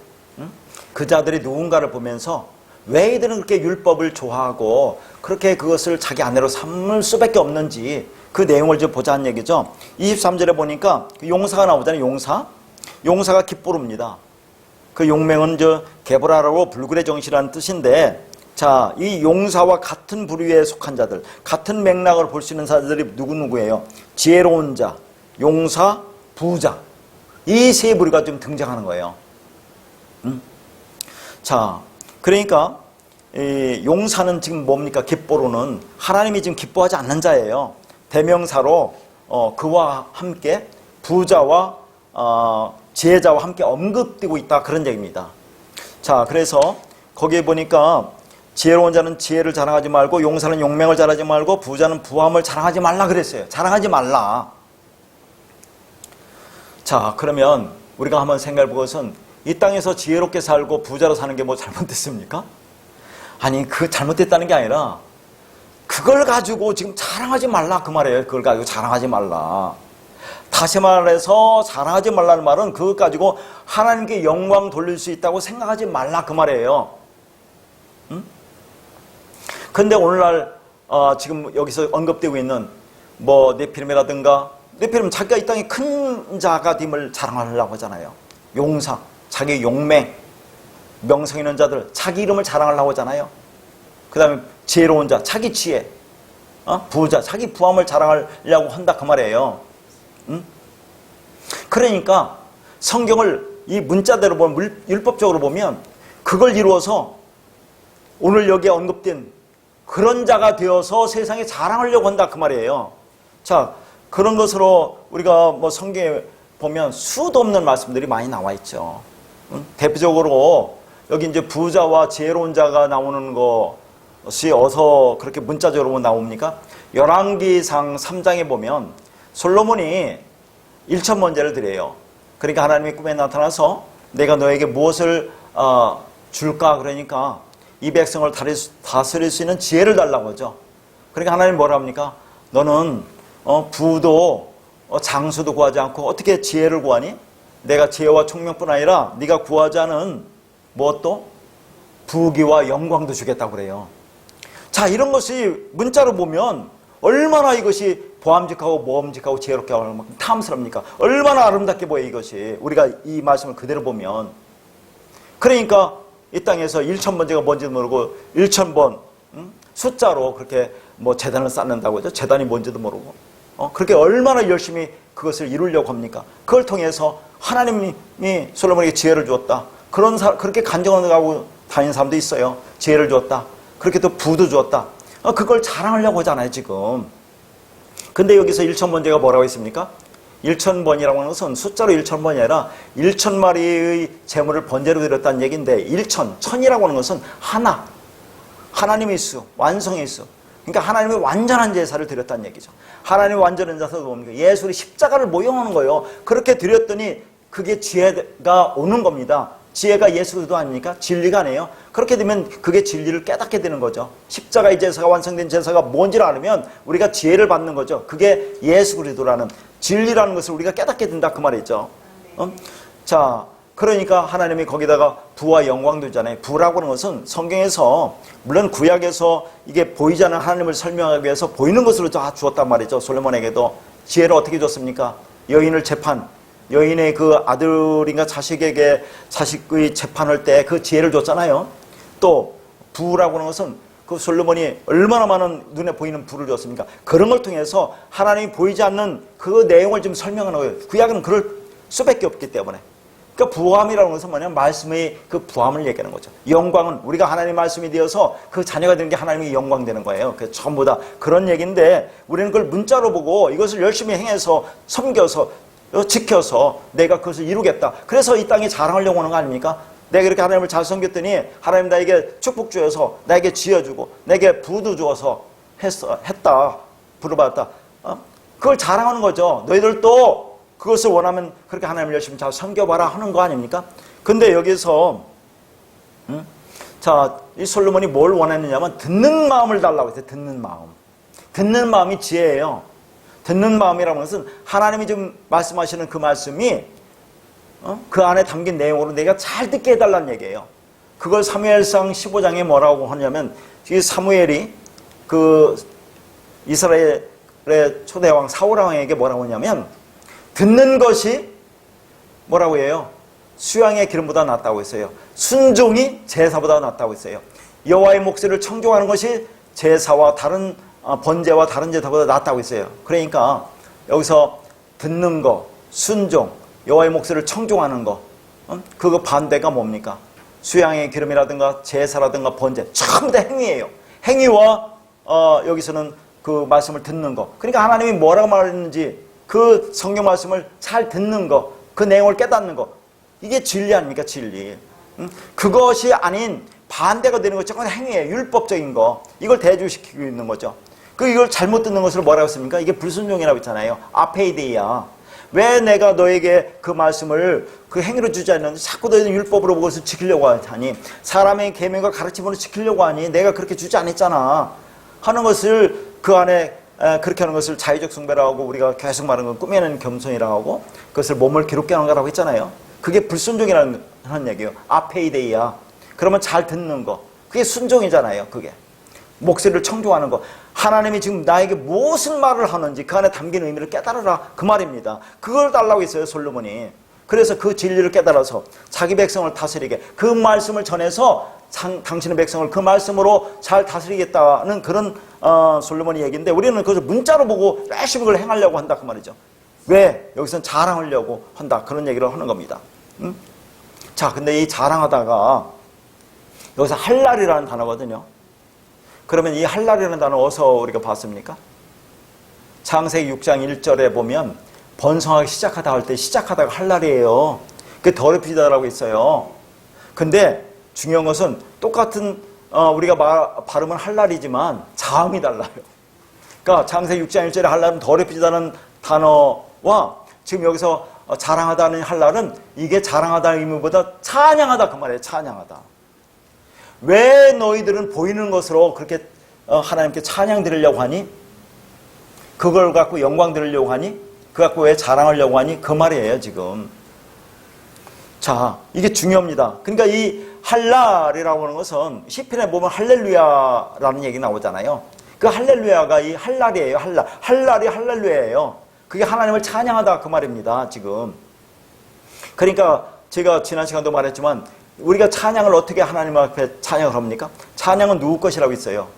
그 자들이 누군가를 보면서 왜 이들은 그렇게 율법을 좋아하고 그렇게 그것을 자기 아내로 삼을 수밖에 없는지 그 내용을 좀 보자는 얘기죠. 23절에 보니까 용사가 나오잖아요. 용사가 깁보로입니다. 그 용맹은 게보라라고 불굴의 정시라는 뜻인데, 자, 이 용사와 같은 부류에 속한 자들, 같은 맥락을 볼 수 있는 사람들이 누구예요? 지혜로운 자, 용사, 부자. 이 세 부류가 좀 등장하는 거예요. 자, 그러니까 이 용사는 지금 뭡니까? 깁보로는 하나님이 지금 기뻐하지 않는 자예요. 대명사로 그와 함께 부자와 지혜자와 함께 언급되고 있다, 그런 얘기입니다. 자, 그래서 거기에 보니까 지혜로운 자는 지혜를 자랑하지 말고 용사는 용맹을 자랑하지 말고 부자는 부함을 자랑하지 말라 그랬어요. 자랑하지 말라. 자, 그러면 우리가 한번 생각해 보고선 이 땅에서 지혜롭게 살고 부자로 사는 게 뭐 잘못됐습니까? 아니, 그 잘못됐다는 게 아니라 그걸 가지고 지금 자랑하지 말라 그 말이에요. 그걸 가지고 자랑하지 말라. 다시 말해서 자랑하지 말라는 말은 그것 가지고 하나님께 영광 돌릴 수 있다고 생각하지 말라 그 말이에요. 응? 근데 오늘날 지금 여기서 언급되고 있는 뭐 네피림이라든가, 네피림은 자기가 이 땅에 큰 자가 됨을 자랑하려고 하잖아요. 용사, 자기 용맹, 명성 있는 자들, 자기 이름을 자랑하려고 하잖아요. 그 다음에 지혜로운 자, 자기 지혜, 부자, 자기 부함을 자랑하려고 한다 그 말이에요. 응? 그러니까 성경을 이 문자대로 보면, 율법적으로 보면 그걸 이루어서 오늘 여기에 언급된 그런 자가 되어서 세상에 자랑하려고 한다 그 말이에요. 자, 그런 것으로 우리가 뭐 성경에 보면 수도 없는 말씀들이 많이 나와 있죠. 응? 대표적으로 여기 이제 부자와 지혜로운 자가 나오는 것이 어서 그렇게 문자적으로 나옵니까? 열왕기상 3장에 보면 솔로몬이 일천번제를 드려요. 그러니까 하나님이 꿈에 나타나서 내가 너에게 무엇을 줄까? 그러니까 이 백성을 다스릴 수 있는 지혜를 달라고 하죠. 그러니까 하나님 뭐라 합니까? 너는 부도 장수도 구하지 않고 어떻게 지혜를 구하니? 내가 지혜와 총명뿐 아니라 네가 구하지 않은 무엇도? 부귀와 영광도 주겠다고 그래요. 자, 이런 것이 문자로 보면 얼마나 이것이 보암직하고 모험직하고 지혜롭게 하는 만큼 탐스럽니까? 얼마나 아름답게 보여 이것이. 우리가 이 말씀을 그대로 보면. 그러니까 이 땅에서 1000번제가 뭔지도 모르고 1000번 숫자로 그렇게 뭐 재단을 쌓는다고 하죠. 재단이 뭔지도 모르고. 그렇게 얼마나 열심히 그것을 이루려고 합니까? 그걸 통해서 하나님이 솔로몬에게 지혜를 주었다. 그렇게 간증하고 다니는 사람도 있어요. 지혜를 주었다. 그렇게 또 부도 주었다. 그걸 자랑하려고 하잖아요, 지금. 근데 여기서 1000번제가 뭐라고 했습니까? 1000번이라고 하는 것은 숫자로 1000번이 아니라 1000마리의 제물을 번제로 드렸다는 얘기인데 1000이라고 하는 것은 하나. 하나님의 수, 완성의 수. 그러니까 하나님의 완전한 제사를 드렸다는 얘기죠. 하나님의 완전한 제사가 뭡니까? 예수의 십자가를 모형하는 거예요. 그렇게 드렸더니 그게 지혜가 오는 겁니다. 지혜가 예수 그리스도 아닙니까? 진리가 아니에요. 그렇게 되면 그게 진리를 깨닫게 되는 거죠. 십자가의 제사가 완성된 제사가 뭔지를 알으면 우리가 지혜를 받는 거죠. 그게 예수 그리스도라는 진리라는 것을 우리가 깨닫게 된다 그 말이죠. 자, 그러니까 하나님이 거기다가 부와 영광도 있잖아요. 부라고 하는 것은 성경에서 물론 구약에서 이게 보이지 않는 하나님을 설명하기 위해서 보이는 것으로 다 주었단 말이죠. 솔로몬에게도 지혜를 어떻게 줬습니까? 여인을 재판, 여인의 그 아들인가 자식에게 자식의 재판할 때 그 지혜를 줬잖아요. 또 부라고 하는 것은 그 솔로몬이 얼마나 많은 눈에 보이는 부를 줬습니까? 그런 걸 통해서 하나님이 보이지 않는 그 내용을 지금 설명하는 거예요. 구약은 그럴 수밖에 없기 때문에. 그러니까 부함이라는 것은 뭐냐면 말씀의 그 부함을 얘기하는 거죠. 영광은 우리가 하나님의 말씀이 되어서 그 자녀가 되는 게 하나님의 영광 되는 거예요. 그래서 전부 다 그런 얘기인데 우리는 그걸 문자로 보고 이것을 열심히 행해서 섬겨서 지켜서 내가 그것을 이루겠다. 그래서 이 땅에 자랑하려고 하는 거 아닙니까? 내가 이렇게 하나님을 잘 섬겼더니 하나님 나에게 축복 주어서 나에게 지어주고 내게 부도 주어서 했다. 부를 받았다. 그걸 자랑하는 거죠. 너희들도 그것을 원하면 그렇게 하나님을 열심히 잘 섬겨봐라 하는 거 아닙니까? 근데 여기서 자, 이 솔로몬이 뭘 원했느냐면 듣는 마음을 달라고 했어요. 듣는 마음. 듣는 마음이 지혜예요. 듣는 마음이라는 것은 하나님이 지금 말씀하시는 그 말씀이 그 안에 담긴 내용으로 내가 잘 듣게 해달라는 얘기예요. 그걸 사무엘상 15장에 뭐라고 하냐면 이 사무엘이 그 이스라엘의 초대왕 사울왕에게 뭐라고 하냐면 듣는 것이 뭐라고 해요? 수양의 기름보다 낫다고 했어요. 순종이 제사보다 낫다고 했어요. 여호와의 목소리를 청종하는 것이 제사와 다른 번제와 다른 제사보다 낫다고 했어요. 그러니까 여기서 듣는 거, 순종, 여호와의 목소리를 청종하는 거, 그거 반대가 뭡니까? 수양의 기름이라든가 제사라든가 번제, 전부 다 행위예요. 행위와 여기서는 그 말씀을 듣는 거. 그러니까 하나님이 뭐라고 말했는지 그 성경 말씀을 잘 듣는 거, 그 내용을 깨닫는 거, 이게 진리 아닙니까? 진리. 그것이 아닌 반대가 되는 것, 저건 행위예요. 율법적인 거. 이걸 대조시키고 있는 거죠. 이걸 잘못 듣는 것을 뭐라고 했습니까? 이게 불순종이라고 했잖아요. 아페이데이야. 왜 내가 너에게 그 말씀을 그 행위로 주지 않는데 자꾸 너희는 율법으로 그것을 지키려고 하니, 사람의 계명과 가르침으로 지키려고 하니 내가 그렇게 주지 않았잖아 하는 것을, 그 안에 그렇게 하는 것을 자의적 숭배라고 하고, 우리가 계속 말하는 건 꾸며낸 겸손이라고 하고, 그것을 몸을 기롭게 하는 거라고 했잖아요. 그게 불순종이라는 얘기예요. 아페이데이야. 그러면 잘 듣는 거, 그게 순종이잖아요. 그게 목소리를 청종하는 거. 하나님이 지금 나에게 무슨 말을 하는지 그 안에 담긴 의미를 깨달으라, 그 말입니다. 그걸 달라고 했어요, 솔로몬이. 그래서 그 진리를 깨달아서 자기 백성을 다스리게, 그 말씀을 전해서 당신의 백성을 그 말씀으로 잘 다스리겠다는 그런 솔로몬의 얘기인데, 우리는 그것을 문자로 보고 열심히 그걸 행하려고 한다, 그 말이죠. 왜? 여기서는 자랑하려고 한다, 그런 얘기를 하는 겁니다. 자, 근데 이 자랑하다가 여기서 할랄이라는 단어거든요. 그러면 이 할랄이라는 단어 어디서 우리가 봤습니까? 창세기 6장 1절에 보면 번성하기 시작하다 할 때 시작하다가 할랄이에요. 그게 더럽히다라고 있어요. 근데 중요한 것은 똑같은 우리가 발음은 할랄이지만 자음이 달라요. 그러니까 창세기 6장 1절에 할랄은 더럽히다는 단어와 지금 여기서 자랑하다는 할랄은, 이게 자랑하다는 의미보다 찬양하다, 그 말이에요. 찬양하다. 왜 너희들은 보이는 것으로 그렇게 하나님께 찬양 드리려고 하니? 그걸 갖고 영광 드리려고 하니? 그거 갖고 왜 자랑하려고 하니? 그 말이에요, 지금. 자, 이게 중요합니다. 그러니까 이 할랄이라고 하는 것은 시편에 보면 할렐루야라는 얘기 나오잖아요. 그 할렐루야가 이 할랄이에요. 할랄이 할렐루야예요. 그게 하나님을 찬양하다, 그 말입니다, 지금. 그러니까 제가 지난 시간도 말했지만, 우리가 찬양을 어떻게 하나님 앞에 찬양을 합니까? 찬양은 누구 것이라고 있어요?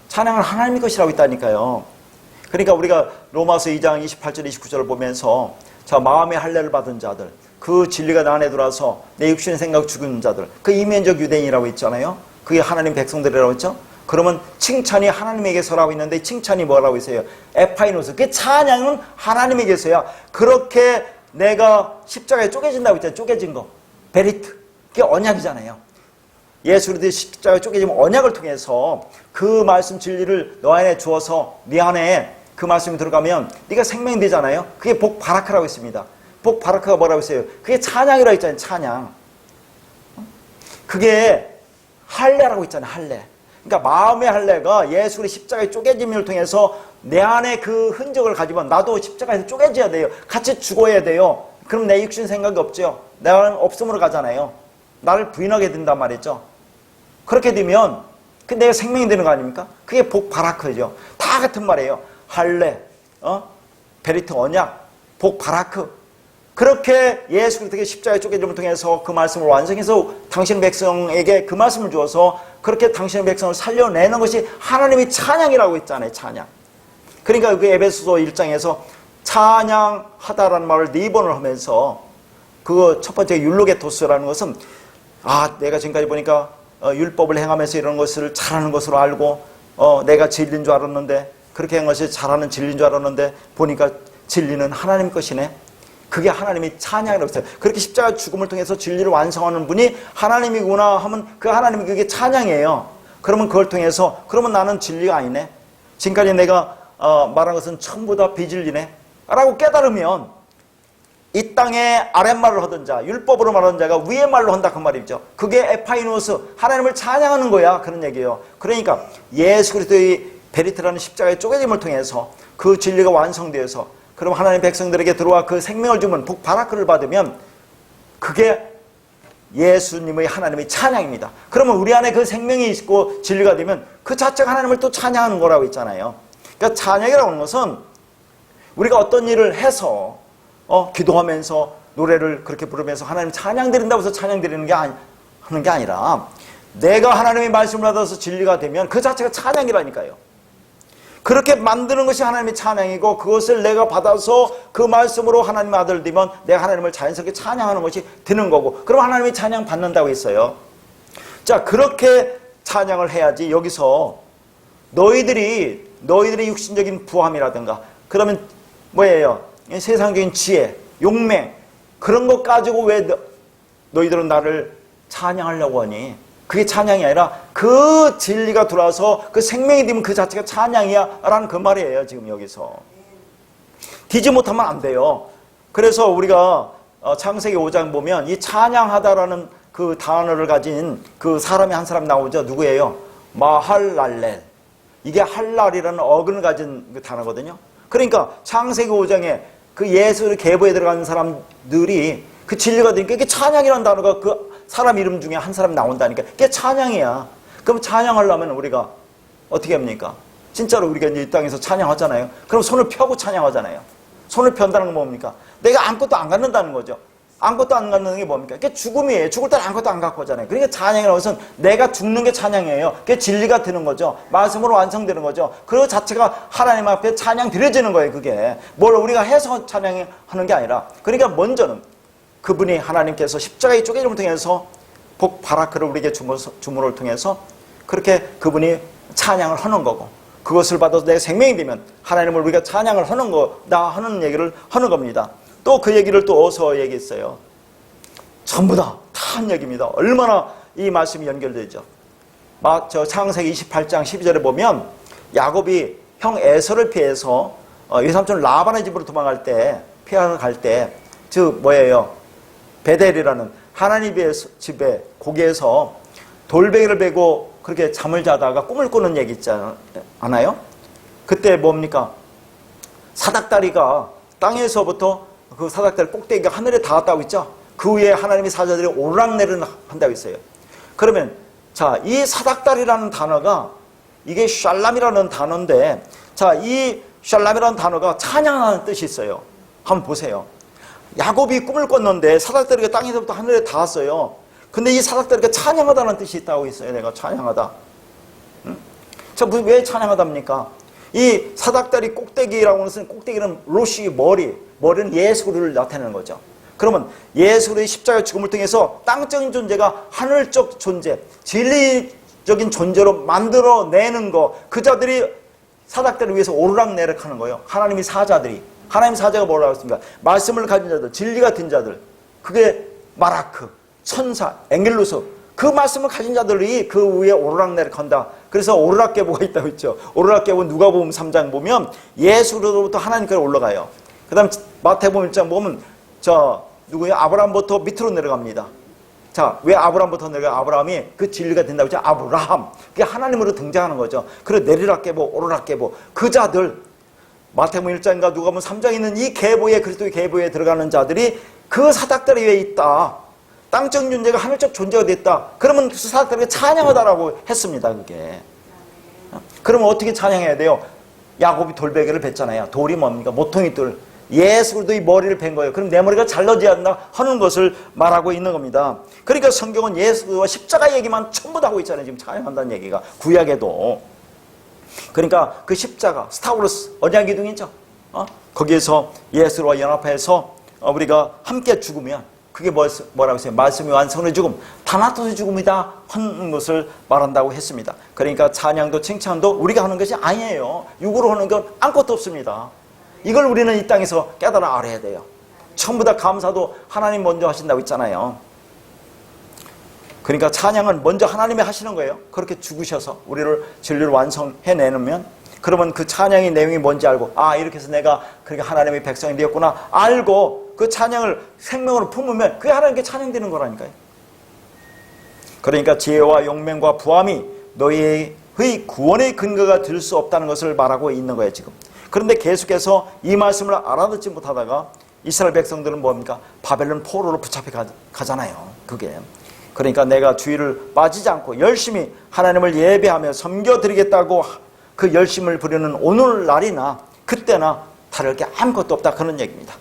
찬양은 하나님의 것이라고 있다니까요. 그러니까 우리가 로마서 2장 28절 29절을 보면서, 자, 마음의 할례를 받은 자들, 그 진리가 나 안에 들어와서 내 육신의 생각 죽은 자들, 그 이면적 유대인이라고 있잖아요. 그게 하나님 백성들이라고 했죠. 그러면 칭찬이 하나님에게서라고 있는데, 칭찬이 뭐라고 있어요? 에파이노스. 그 찬양은 하나님에게서야. 그렇게 내가 십자가에 쪼개진다고 했잖아요. 쪼개진 거, 베리트, 그게 언약이잖아요. 예수 그리스도의 십자가에 쪼개지면 언약을 통해서 그 말씀 진리를 너 안에 주어서 네 안에 그 말씀이 들어가면 네가 생명이 되잖아요. 그게 복 바라크라고 있습니다. 복 바라크가 뭐라고 했어요? 그게 찬양이라고 했잖아요. 찬양. 그게 할례라고 있잖아요. 할례. 그러니까 마음의 할례가 예수 그리스도의 십자가의 쪼개짐을 통해서 내 안에 그 흔적을 가지면 나도 십자가에서 쪼개져야 돼요. 같이 죽어야 돼요. 그럼 내 육신 생각이 없죠. 나는 없음으로 가잖아요. 나를 부인하게 된단 말이죠. 그렇게 되면 그 내가 생명이 되는 거 아닙니까? 그게 복 바라크죠. 다 같은 말이에요. 할례, 베리트 언약, 복 바라크. 그렇게 예수 그리스도의 십자가의 쪼개짐을 통해서 그 말씀을 완성해서 당신 백성에게 그 말씀을 주어서 그렇게 당신의 백성을 살려내는 것이 하나님의 찬양이라고 했잖아요. 찬양. 그러니까 그 에베소서 1장에서 찬양하다라는 말을 4번을 하면서, 그거 첫 번째 율로게토스라는 것은, 내가 지금까지 보니까 율법을 행하면서 이런 것을 잘하는 것으로 알고 내가 진리인 줄 알았는데, 그렇게 한 것이 잘하는 진리인 줄 알았는데 보니까 진리는 하나님 것이네. 그게 하나님의 찬양이라고 했어요. 그렇게 십자가 죽음을 통해서 진리를 완성하는 분이 하나님이구나 하면 그 하나님이 그게 찬양이에요. 그러면 그걸 통해서, 그러면 나는 진리가 아니네, 지금까지 내가 말한 것은 전부 다 비진리네 라고 깨달으면, 이 땅에 아랫말을 하던 자, 율법으로 말하는 자가 위의 말로 한다, 그 말이죠. 그게 에파이노스, 하나님을 찬양하는 거야, 그런 얘기예요. 그러니까 예수 그리스도의 베리트라는 십자가의 쪼개짐을 통해서 그 진리가 완성되어서, 그럼 하나님 백성들에게 들어와 그 생명을 주면 복 바라크를 받으면, 그게 예수님의 하나님의 찬양입니다. 그러면 우리 안에 그 생명이 있고 진리가 되면 그 자체가 하나님을 또 찬양하는 거라고 있잖아요. 그러니까 찬양이라고 하는 것은 우리가 어떤 일을 해서 기도하면서 노래를 그렇게 부르면서 하나님 찬양 드린다고 해서 찬양 드리는 게 하는 게 아니라, 내가 하나님의 말씀을 받아서 진리가 되면 그 자체가 찬양이라니까요. 그렇게 만드는 것이 하나님의 찬양이고, 그것을 내가 받아서 그 말씀으로 하나님의 아들 되면 내가 하나님을 자연스럽게 찬양하는 것이 되는 거고, 그럼 하나님의 찬양 받는다고 했어요. 자, 그렇게 찬양을 해야지. 여기서 너희들이 육신적인 부함이라든가, 그러면 뭐예요? 세상적인 지혜, 용맹, 그런 것 가지고 왜 너희들은 나를 찬양하려고 하니? 그게 찬양이 아니라 그 진리가 들어와서 그 생명이 되면 그 자체가 찬양이야 라는 그 말이에요. 지금 여기서 디지 못하면 안 돼요. 그래서 우리가 창세기 5장 보면 이 찬양하다라는 그 단어를 가진 그 사람이 한 사람 나오죠. 누구예요? 마할랄렐. 이게 할랄이라는 어근을 가진 그 단어거든요. 그러니까 창세기 5장에 그 예수의 계보에 들어가는 사람들이 그 진리가 되니까 이게 찬양이라는 단어가 그 사람 이름 중에 한 사람 나온다니까. 그게 찬양이야. 그럼 찬양하려면 우리가 어떻게 합니까? 진짜로 우리가 이제 이 땅에서 찬양하잖아요. 그럼 손을 펴고 찬양하잖아요. 손을 편다는 건 뭡니까? 내가 아무것도 안 갖는다는 거죠. 아무것도 안 갖는 게 뭡니까? 그게 죽음이에요. 죽을 때는 아무것도 안 갖고 오잖아요. 그러니까 찬양이라고 해서 내가 죽는 게 찬양이에요. 그게 진리가 되는 거죠. 말씀으로 완성되는 거죠. 그 자체가 하나님 앞에 찬양 드려지는 거예요. 그게 뭘 우리가 해서 찬양하는 게 아니라, 그러니까 먼저는 그분이 하나님께서 십자가의 쪼개짐을 통해서 복 바라크를 우리에게 주문을 통해서 그렇게 그분이 찬양을 하는 거고, 그것을 받아서 내 생명이 되면 하나님을 우리가 찬양을 하는 거다 하는 얘기를 하는 겁니다. 또 그 얘기를 또 어서 얘기했어요. 전부 다 한 얘기입니다. 얼마나 이 말씀이 연결되죠. 저 창세기 28장 12절에 보면 야곱이 형 에서를 피해서 외삼촌 라반의 집으로 도망갈 때, 피하러 갈 때, 즉 뭐예요? 베델이라는 하나님의 집에 거기에서 돌베개를 베고 그렇게 잠을 자다가 꿈을 꾸는 얘기 있지 않아요? 그때 뭡니까? 사닥다리가 땅에서부터 그 사닥다리 꼭대기가 하늘에 닿았다고 있죠? 그 위에 하나님의 사자들이 오르락내리락 한다고 있어요. 그러면 자, 이 사닥다리라는 단어가 이게 샬람이라는 단어인데, 자, 이 샬람이라는 단어가 찬양하는 뜻이 있어요. 한번 보세요. 야곱이 꿈을 꿨는데 사닥다리가 땅에서부터 하늘에 닿았어요. 근데 이 사닥다리가 찬양하다는 뜻이 있다고 있어요. 내가 찬양하다. 응? 자, 왜 찬양하답니까? 이 사닥다리 꼭대기라고 하는 꼭대기는 로시 머리는 예수를 나타내는 거죠. 그러면 예수의 십자가 죽음을 통해서 땅적인 존재가 하늘적 존재, 진리적인 존재로 만들어내는 거, 그 자들이 사닥다리 위해서 오르락내락 하는 거예요. 하나님의 사자들이. 하나님 사자가 뭐라고 했습니까? 말씀을 가진 자들, 진리 같은 자들, 그게 마라크, 천사, 엥겔로스, 그 말씀을 가진 자들이 그 위에 오르락내락 한다. 그래서 오르락계보가 있다고 했죠. 오르락계보 누가복음 3장 보면 예수로부터 하나님께로 올라가요. 그 다음 마태복음 1장 보면 누구예요? 아브라함부터 밑으로 내려갑니다. 자, 왜 아브라함부터 내려가? 아브라함이 그 진리가 된다고 했죠. 아브라함. 그게 하나님으로 등장하는 거죠. 그리고 내리락계보, 오르락계보, 그 자들, 마태복음 1장과 누가복음 3장에 있는 이 계보에, 그리스도의 계보에 들어가는 자들이 그 사닥다리 위에 있다. 땅적 존재가 하늘적 존재가 됐다. 그러면 그 사닥다리가 찬양하다라고 했습니다. 그게. 그러면 어떻게 찬양해야 돼요? 야곱이 돌베개를 뱉잖아요. 돌이 뭡니까? 모퉁이 돌. 예수 그리스도의 머리를 벤 거예요. 그럼 내 머리가 잘라지지 않나 하는 것을 말하고 있는 겁니다. 그러니까 성경은 예수와 십자가 얘기만 전부 다 하고 있잖아요. 지금 찬양한다는 얘기가. 구약에도. 그러니까 그 십자가, 스타워스, 언약기둥이죠. 거기에서 예수와 연합해서 우리가 함께 죽으면 그게 뭐라고 했어요? 말씀이 완성의 죽음, 다나토스의 죽음이다 하는 것을 말한다고 했습니다. 그러니까 찬양도 칭찬도 우리가 하는 것이 아니에요. 육으로 하는 건 아무것도 없습니다. 이걸 우리는 이 땅에서 깨달아 알아야 돼요. 전부 다 감사도 하나님 먼저 하신다고 했잖아요. 그러니까 찬양은 먼저 하나님이 하시는 거예요. 그렇게 죽으셔서 우리를 진리를 완성해내면, 그러면 그 찬양의 내용이 뭔지 알고, 이렇게 해서 내가 그렇게 하나님의 백성이 되었구나 알고 그 찬양을 생명으로 품으면 그게 하나님께 찬양되는 거라니까요. 그러니까 지혜와 용맹과 부함이 너희의 구원의 근거가 될 수 없다는 것을 말하고 있는 거예요, 지금. 그런데 계속해서 이 말씀을 알아듣지 못하다가 이스라엘 백성들은 뭡니까? 바벨론 포로로 붙잡혀 가잖아요. 그게. 그러니까 내가 주의를 빠지지 않고 열심히 하나님을 예배하며 섬겨드리겠다고 그 열심을 부리는 오늘날이나 그때나 다를 게 아무것도 없다, 그런 얘기입니다.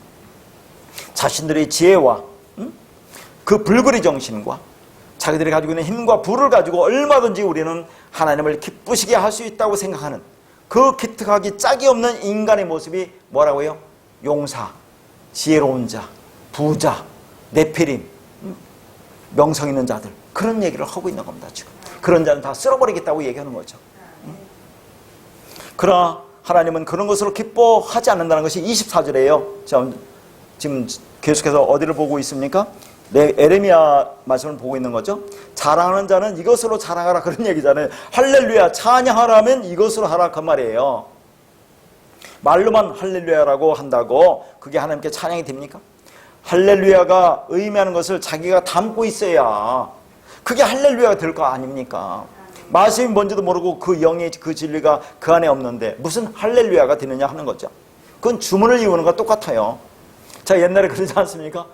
자신들의 지혜와 그 불그리 정신과 자기들이 가지고 있는 힘과 부를 가지고 얼마든지 우리는 하나님을 기쁘시게 할 수 있다고 생각하는 그 기특하기 짝이 없는 인간의 모습이 뭐라고요? 용사, 지혜로운 자, 부자, 네피림, 명성 있는 자들, 그런 얘기를 하고 있는 겁니다. 지금 그런 자는 다 쓸어버리겠다고 얘기하는 거죠. 그러나 하나님은 그런 것으로 기뻐하지 않는다는 것이 24절이에요. 지금 계속해서 어디를 보고 있습니까? 에레미야 말씀을 보고 있는 거죠. 자랑하는 자는 이것으로 자랑하라, 그런 얘기잖아요. 할렐루야, 찬양하라면 이것으로 하라, 그 말이에요. 말로만 할렐루야라고 한다고 그게 하나님께 찬양이 됩니까? 할렐루야가 의미하는 것을 자기가 담고 있어야 그게 할렐루야가 될 거 아닙니까? 말씀이 뭔지도 모르고 그 영의 그 진리가 그 안에 없는데 무슨 할렐루야가 되느냐 하는 거죠. 그건 주문을 이루는 것과 똑같아요. 자, 옛날에 그러지 않습니까?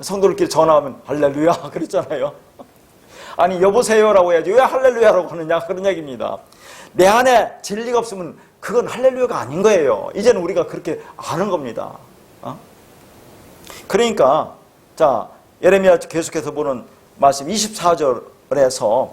성도들끼리 전화하면 할렐루야 그랬잖아요. 아니 여보세요라고 해야지 왜 할렐루야라고 하느냐 그런 얘기입니다. 내 안에 진리가 없으면 그건 할렐루야가 아닌 거예요. 이제는 우리가 그렇게 아는 겁니다. 그러니까 자 예레미야 계속해서 보는 말씀 24절에서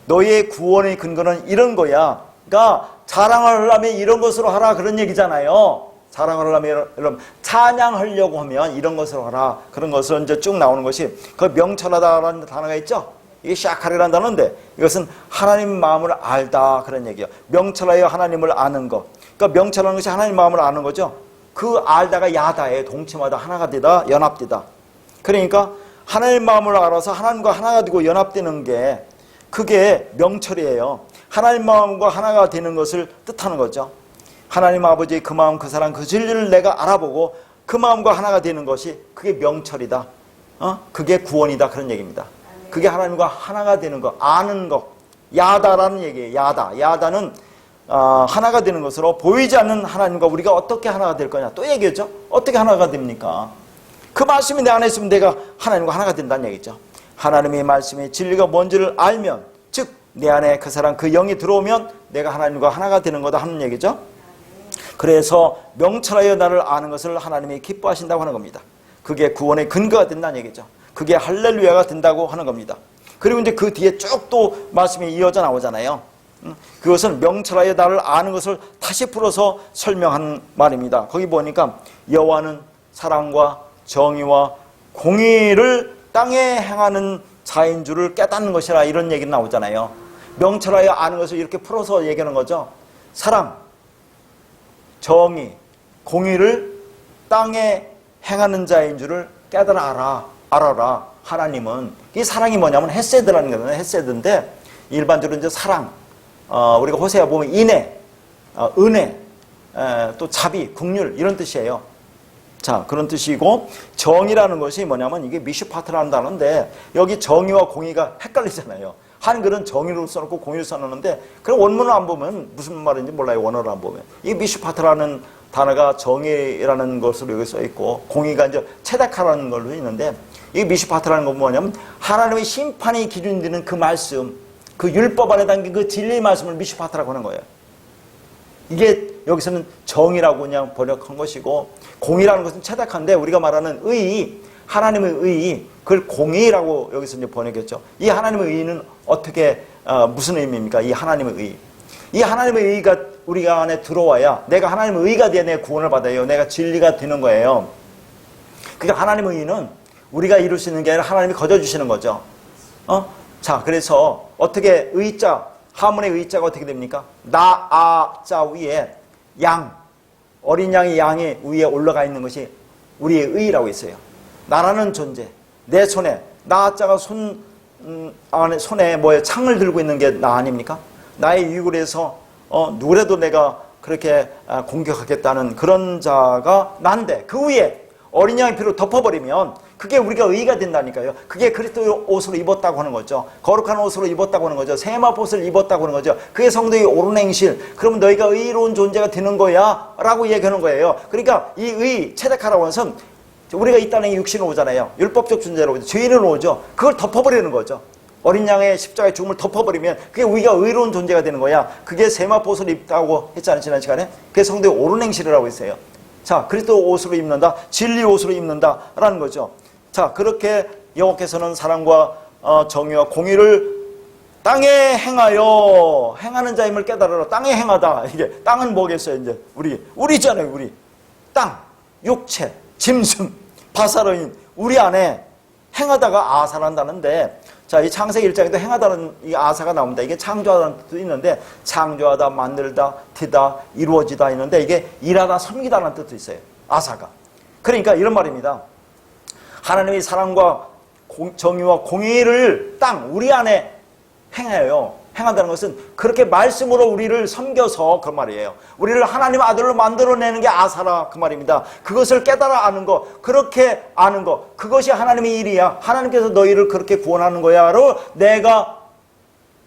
너의 구원의 근거는 이런 거야. 그러니까 자랑을 하려면 이런 것으로 하라 그런 얘기잖아요. 자랑을 하려면 찬양하려고 하면 이런 것으로 하라. 그런 것을 이제 쭉 나오는 것이 그 명철하다라는 단어가 있죠. 이게 샤카리라는 단어인데 이것은 하나님 마음을 알다 그런 얘기예요. 명철하여 하나님을 아는 것. 그러니까 명철하는 것이 하나님 마음을 아는 거죠. 그 알다가 야다에 동침하다 하나가 되다 연합되다. 그러니까 하나님 마음을 알아서 하나님과 하나가 되고 연합되는 게 그게 명철이에요. 하나님 마음과 하나가 되는 것을 뜻하는 거죠. 하나님 아버지의 그 마음 그 사랑 그 진리를 내가 알아보고 그 마음과 하나가 되는 것이 그게 명철이다. 그게 구원이다 그런 얘기입니다. 그게 하나님과 하나가 되는 거 아는 것. 야다라는 얘기예요. 야다는 하나가 되는 것으로 보이지 않는 하나님과 우리가 어떻게 하나가 될 거냐 또 얘기했죠. 어떻게 하나가 됩니까? 그 말씀이 내 안에 있으면 내가 하나님과 하나가 된다는 얘기죠. 하나님의 말씀이 진리가 뭔지를 알면 즉 내 안에 그 사랑 그 영이 들어오면 내가 하나님과 하나가 되는 거다 하는 얘기죠. 그래서 명철하여 나를 아는 것을 하나님이 기뻐하신다고 하는 겁니다. 그게 구원의 근거가 된다는 얘기죠. 그게 할렐루야가 된다고 하는 겁니다. 그리고 이제 그 뒤에 쭉 또 말씀이 이어져 나오잖아요. 그것은 명철하여 나를 아는 것을 다시 풀어서 설명하는 말입니다. 거기 보니까 여호와는 사랑과 정의와 공의를 땅에 행하는 자인 줄을 깨닫는 것이라 이런 얘기 나오잖아요. 명철하여 아는 것을 이렇게 풀어서 얘기하는 거죠. 사랑, 정의, 공의를 땅에 행하는 자인 줄을 깨달아 알아라. 하나님은 이 사랑이 뭐냐면 헤세드라는 거잖아요. 헤세드인데 일반적으로 이제 사랑, 우리가 호세아 보면 인애, 은혜, 또 자비, 긍휼 이런 뜻이에요. 자, 그런 뜻이고 정의라는 것이 뭐냐면 이게 미슈파트라는 단어인데 여기 정의와 공의가 헷갈리잖아요. 한글은 정의로 써놓고 공의로 써놓는데 그럼 원문을 안 보면 무슨 말인지 몰라요. 원어를 안 보면. 이 미슈파트라는 단어가 정의라는 것으로 여기 써있고 공의가 이제 체다카라는 걸로 있는데 이 미슈파트라는 건 뭐냐면 하나님의 심판이 기준이 되는 그 말씀 그 율법 안에 담긴 그 진리의 말씀을 미슈파트라고 하는 거예요. 이게 여기서는 정의라고 그냥 번역한 것이고 공의라는 것은 체닥한데 우리가 말하는 의, 하나님의 의, 그걸 공의라고 여기서 이제 번역했죠. 이 하나님의 의는 어떻게 무슨 의미입니까? 이 하나님의 의. 이 하나님의 의가 우리가 안에 들어와야 내가 하나님의 의가 돼야 내 구원을 받아요. 내가 진리가 되는 거예요. 그러니까 하나님의 의는 우리가 이룰 수 있는 게 아니라 하나님이 거저주시는 거죠. 자, 그래서 어떻게 의자, 하문의 의자가 어떻게 됩니까? 나, 아, 자 위에 양, 어린 양이 위에 올라가 있는 것이 우리의 의라고 있어요. 나라는 존재, 내 손에, 나 자가 손에 창을 들고 있는 게 나 아닙니까? 나의 유익을 해서 누구라도 내가 그렇게 공격하겠다는 그런 자가 난데 그 위에 어린 양의 피로 덮어버리면 그게 우리가 의가 된다니까요. 그게 그리스도의 옷으로 입었다고 하는 거죠. 거룩한 옷으로 입었다고 하는 거죠. 세마포스를 입었다고 하는 거죠. 그게 성도의 옳은 행실. 그러면 너희가 의로운 존재가 되는 거야 라고 얘기하는 거예요. 그러니까 이 의, 체데카라고 하는 것은 우리가 이 땅에 육신으로 오잖아요. 율법적 존재로 오죠. 죄인으로 오죠. 그걸 덮어버리는 거죠. 어린 양의 십자가의 죽음을 덮어버리면 그게 우리가 의로운 존재가 되는 거야. 그게 세마포스를 입다고 했잖아요. 지난 시간에. 그게 성도의 옳은 행실이라고 했어요. 자, 그리스도 옷으로 입는다. 진리 옷으로 입는다라는 거죠. 자, 그렇게 여호와께서는 사랑과 정의와 공의를 땅에 행하여 행하는 자임을 깨달아라. 땅에 행하다. 이게 땅은 뭐겠어요? 이제 우리잖아요. 우리 땅, 육체, 짐승, 바사로인 우리 안에 행하다가 아사란다는데 자, 이 창세기 1장에도 행하다는 이 아사가 나옵니다. 이게 창조하다는 뜻도 있는데 창조하다, 만들다, 티다, 이루어지다 있는데 이게 일하다, 섬기다라는 뜻도 있어요. 아사가. 그러니까 이런 말입니다. 하나님의 사랑과 정의와 공의를 우리 안에 행해요. 행한다는 것은 그렇게 말씀으로 우리를 섬겨서 그 말이에요. 우리를 하나님 아들로 만들어내는 게 아사라 그 말입니다. 그것을 깨달아 아는 거, 그렇게 아는 거, 그것이 하나님의 일이야. 하나님께서 너희를 그렇게 구원하는 거야로 내가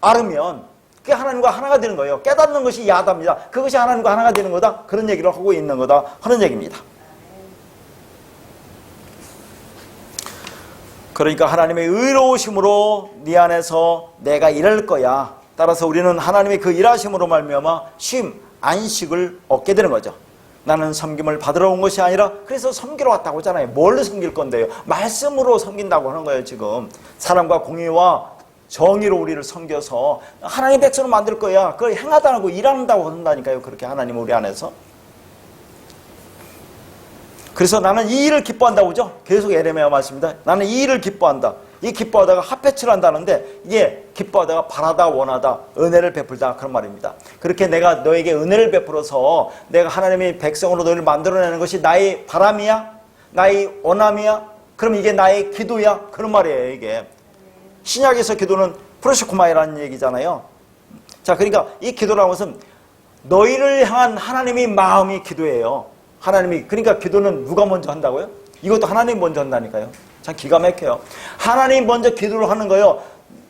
알으면 그게 하나님과 하나가 되는 거예요. 깨닫는 것이 야답니다. 그것이 하나님과 하나가 되는 거다. 그런 얘기를 하고 있는 거다 하는 얘기입니다. 그러니까 하나님의 의로우심으로 네 안에서 내가 일할 거야. 따라서 우리는 하나님의 그 일하심으로 말미암아 쉼, 안식을 얻게 되는 거죠. 나는 섬김을 받으러 온 것이 아니라 그래서 섬기러 왔다고 하잖아요. 뭘로 섬길 건데요? 말씀으로 섬긴다고 하는 거예요. 지금 사랑과 공의와 정의로 우리를 섬겨서 하나님 백성을 만들 거야. 그걸 행하다고 일한다고 한다니까요. 그렇게 하나님 우리 안에서. 그래서 나는 이 일을 기뻐한다고 그죠? 계속 에레미야 말씀입니다. 나는 이 일을 기뻐한다. 이 기뻐하다가 핫패치를 한다는데 이게 기뻐하다가 바라다 원하다 은혜를 베풀다 그런 말입니다. 그렇게 내가 너에게 은혜를 베풀어서 내가 하나님의 백성으로 너희를 만들어내는 것이 나의 바람이야? 나의 원함이야? 그럼 이게 나의 기도야? 그런 말이에요. 이게 신약에서 기도는 프로시코마이라는 얘기잖아요. 자, 그러니까 이 기도라는 것은 너희를 향한 하나님의 마음이 기도예요. 하나님이, 그러니까 기도는 누가 먼저 한다고요? 이것도 하나님 먼저 한다니까요. 참 기가 막혀요. 하나님 먼저 기도를 하는 거예요.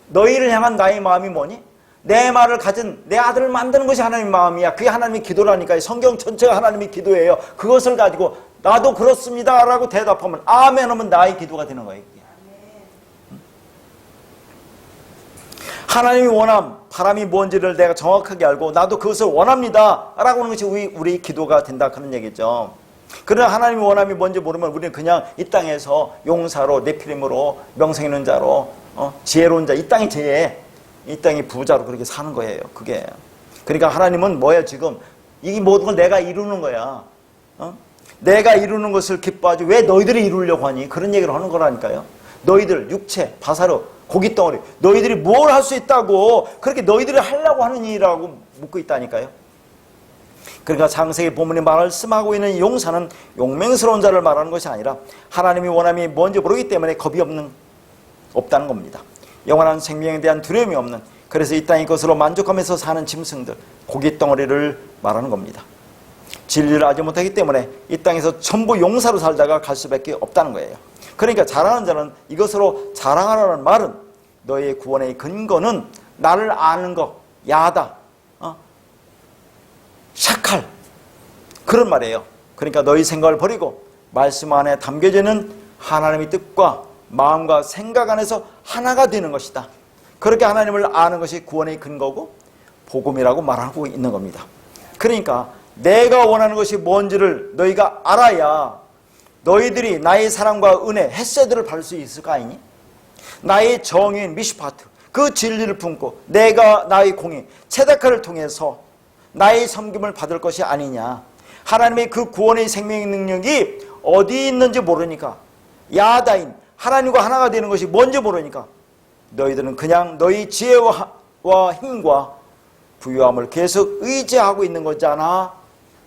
너희를 향한 나의 마음이 뭐니? 내 말을 가진 내 아들을 만드는 것이 하나님의 마음이야. 그게 하나님의 기도라니까요. 성경 전체가 하나님의 기도예요. 그것을 가지고 나도 그렇습니다 라고 대답하면 아멘 하면 나의 기도가 되는 거예요. 하나님이 원함, 바람이 뭔지를 내가 정확하게 알고 나도 그것을 원합니다 라고 하는 것이 우리 기도가 된다 그런 얘기죠. 그러나 하나님의 원함이 뭔지 모르면 우리는 그냥 이 땅에서 용사로 네피림으로 명성 있는 자로 지혜로운 자, 이 땅이 지혜, 이 땅이 부자로 그렇게 사는 거예요. 그게. 그러니까 하나님은 뭐야 지금 이 모든 걸 내가 이루는 거야. 내가 이루는 것을 기뻐하지 왜 너희들이 이루려고 하니? 그런 얘기를 하는 거라니까요. 너희들 육체, 바사르, 고깃덩어리 너희들이 뭘 할 수 있다고 그렇게 너희들이 하려고 하는 일이라고 묻고 있다니까요. 그러니까 창세기 본문이 말씀하고 있는 이 용사는 용맹스러운 자를 말하는 것이 아니라 하나님의 원함이 뭔지 모르기 때문에 겁이 없다는 겁니다. 영원한 생명에 대한 두려움이 없는, 그래서 이 땅의 것으로 만족하면서 사는 짐승들, 고깃덩어리를 말하는 겁니다. 진리를 알지 못하기 때문에 이 땅에서 전부 용사로 살다가 갈 수밖에 없다는 거예요. 그러니까 잘하는 자는 이것으로 자랑하라는 말은 너의 구원의 근거는 나를 아는 것, 야다, 샤칼 그런 말이에요. 그러니까 너희 생각을 버리고 말씀 안에 담겨져 있는 하나님의 뜻과 마음과 생각 안에서 하나가 되는 것이다. 그렇게 하나님을 아는 것이 구원의 근거고 복음이라고 말하고 있는 겁니다. 그러니까 내가 원하는 것이 뭔지를 너희가 알아야 너희들이 나의 사랑과 은혜, 헤세드를 받을 수 있을 거 아니니? 나의 정의인 미슈파트, 그 진리를 품고 내가 나의 공의, 체다카를 통해서 나의 섬김을 받을 것이 아니냐. 하나님의 그 구원의 생명의 능력이 어디 있는지 모르니까, 야다인, 하나님과 하나가 되는 것이 뭔지 모르니까 너희들은 그냥 너희 지혜와 힘과 부유함을 계속 의지하고 있는 거잖아.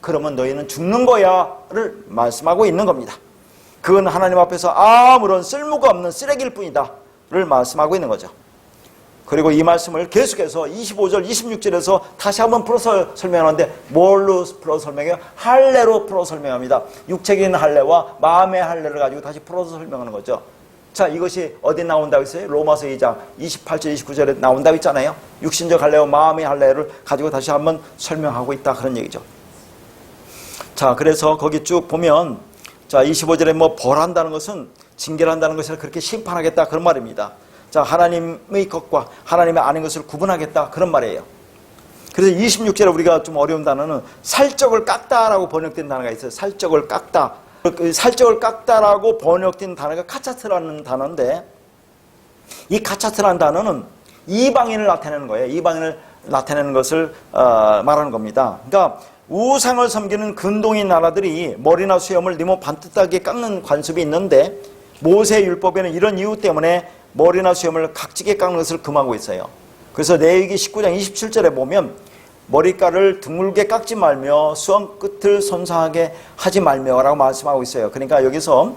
그러면 너희는 죽는 거야를 말씀하고 있는 겁니다. 그건 하나님 앞에서 아무런 쓸모가 없는 쓰레기일 뿐이다 를 말씀하고 있는 거죠. 그리고 이 말씀을 계속해서 25절 26절에서 다시 한번 풀어서 설명하는데 뭘로 풀어서 설명해요? 할례로 풀어서 설명합니다. 육체적인 할례와 마음의 할례를 가지고 다시 풀어서 설명하는 거죠. 자, 이것이 어디 나온다고 했어요? 로마서 2장 28절 29절에 나온다고 했잖아요. 육신적 할례와 마음의 할례를 가지고 다시 한번 설명하고 있다 그런 얘기죠. 자, 그래서 거기 쭉 보면 자, 25절에 뭐 벌한다는 것은 징계를 한다는 것을 그렇게 심판하겠다 그런 말입니다. 자, 하나님의 것과 하나님의 아닌 것을 구분하겠다 그런 말이에요. 그래서 26절에 우리가 좀 어려운 단어는 살적을 깎다라고 번역된 단어가 있어요. 살적을 깎다. 살적을 깎다라고 번역된 단어가 카차트라는 단어인데, 이 카차트라는 단어는 이방인을 나타내는 거예요. 이방인을 나타내는 것을 말하는 겁니다. 그러니까 우상을 섬기는 근동인 나라들이 머리나 수염을 네모 반듯하게 깎는 관습이 있는데, 모세 율법에는 이런 이유 때문에 머리나 수염을 각지게 깎는 것을 금하고 있어요. 그래서 레위기 19장 27절에 보면 머리카락을 드물게 깎지 말며 수염 끝을 손상하게 하지 말며 라고 말씀하고 있어요. 그러니까 여기서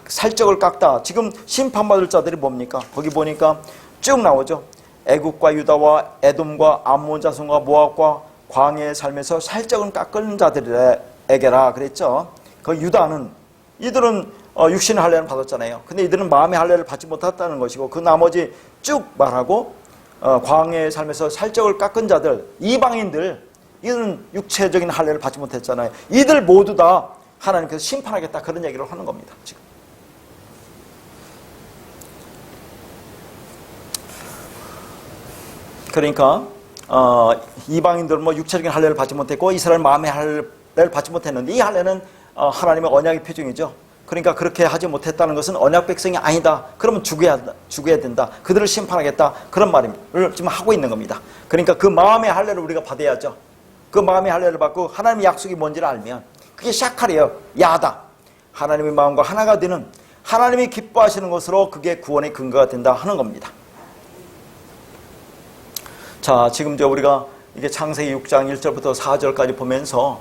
살적을 깎다. 지금 심판받을 자들이 뭡니까? 거기 보니까 쭉 나오죠. 애굽과 유다와 에돔과 암몬 자손과 모압과 광야의 삶에서 살짝은 깎은 자들에게라 그랬죠. 그 유다는 이들은 육신의 할례를 받았잖아요. 근데 이들은 마음의 할례를 받지 못했다는 것이고 그 나머지 쭉 말하고 광야의 삶에서 살짝을 깎은 자들, 이방인들, 이들은 육체적인 할례를 받지 못했잖아요. 이들 모두 다 하나님께서 심판하겠다 그런 얘기를 하는 겁니다. 지금. 그러니까 이방인들은 뭐 육체적인 할례를 받지 못했고 이스라엘 마음의 할례를 받지 못했는데 이 할례는 하나님의 언약의 표징이죠. 그러니까 그렇게 하지 못했다는 것은 언약 백성이 아니다. 그러면 죽여야 된다. 그들을 심판하겠다. 그런 말을 지금 하고 있는 겁니다. 그러니까 그 마음의 할례를 우리가 받아야죠. 그 마음의 할례를 받고 하나님의 약속이 뭔지를 알면 그게 샤칼이에요. 야다. 하나님의 마음과 하나가 되는 하나님이 기뻐하시는 것으로 그게 구원의 근거가 된다 하는 겁니다. 자, 지금 우리가 이게 창세기 6장 1절부터 4절까지 보면서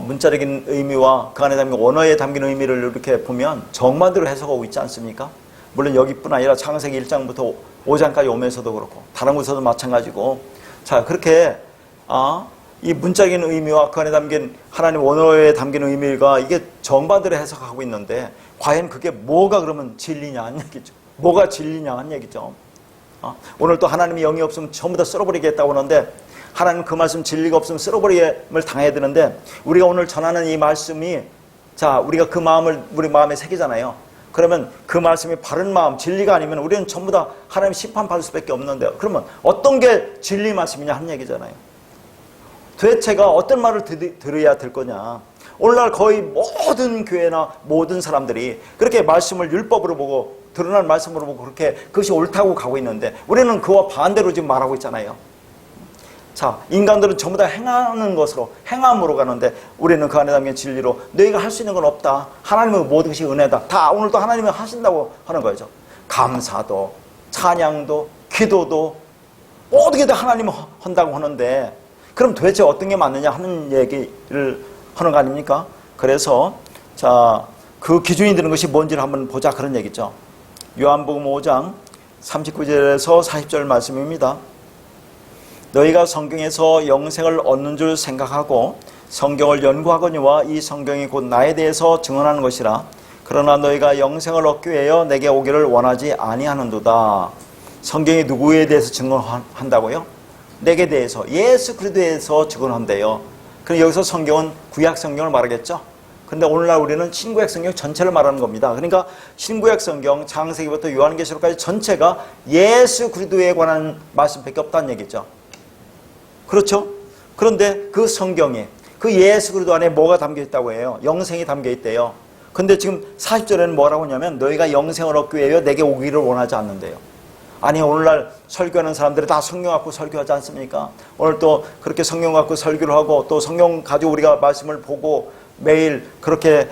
문자적인 의미와 그 안에 담긴 원어에 담긴 의미를 이렇게 보면 정반대로 해석하고 있지 않습니까? 물론 여기뿐 아니라 창세기 1장부터 5장까지 오면서도 그렇고 다른 곳에서도 마찬가지고 자, 그렇게 이 문자적인 의미와 그 안에 담긴 하나님 원어에 담긴 의미가 이게 정반대로 해석하고 있는데 과연 그게 뭐가 그러면 진리냐 하는 얘기죠. 뭐가 진리냐 하는 얘기죠. 오늘 또 하나님이 영이 없으면 전부 다 쓸어버리겠다고 하는데 하나님 그 말씀 진리가 없으면 쓸어버림을 당해야 되는데 우리가 오늘 전하는 이 말씀이 자 우리가 그 마음을 우리 마음에 새기잖아요. 그러면 그 말씀이 바른 마음 진리가 아니면 우리는 전부 다 하나님 심판받을 수밖에 없는데요. 그러면 어떤 게 진리 말씀이냐 하는 얘기잖아요. 도대체가 어떤 말을 들어야 될 거냐. 오늘날 거의 모든 교회나 모든 사람들이 그렇게 말씀을 율법으로 보고 드러난 말씀으로 보고 그렇게 그것이 옳다고 가고 있는데 우리는 그와 반대로 지금 말하고 있잖아요. 자, 인간들은 전부 다 행하는 것으로 행함으로 가는데 우리는 그 안에 담긴 진리로 너희가 할 수 있는 건 없다. 하나님의 모든 것이 은혜다. 다 오늘도 하나님이 하신다고 하는 거죠. 감사도 찬양도 기도도 모든 게 다 하나님이 한다고 하는데 그럼 도대체 어떤 게 맞느냐 하는 얘기를 하는 거 아닙니까? 그래서 자, 그 기준이 되는 것이 뭔지를 한번 보자 그런 얘기죠. 요한복음 5장 39절에서 40절 말씀입니다. 너희가 성경에서 영생을 얻는 줄 생각하고 성경을 연구하거니와 이 성경이 곧 나에 대해서 증언하는 것이라. 그러나 너희가 영생을 얻기 위하여 내게 오기를 원하지 아니하는도다. 성경이 누구에 대해서 증언한다고요? 내게 대해서 예수 그리스도에 대해서 증언한대요. 그럼 여기서 성경은 구약 성경을 말하겠죠. 근데 오늘날 우리는 신구약 성경 전체를 말하는 겁니다. 그러니까 신구약 성경 창세기부터 요한계시록까지 전체가 예수 그리스도에 관한 말씀밖에 없다는 얘기죠. 그렇죠? 그런데 그 성경에 그 예수 그리스도 안에 뭐가 담겨 있다고 해요? 영생이 담겨 있대요. 근데 지금 40절에는 뭐라고 하냐면 너희가 영생을 얻기 위하여 내게 오기를 원하지 않는데요. 아니 오늘날 설교하는 사람들이 다 성경 갖고 설교하지 않습니까? 오늘 또 그렇게 성경 갖고 설교를 하고 또 성경 가지고 우리가 말씀을 보고 매일 그렇게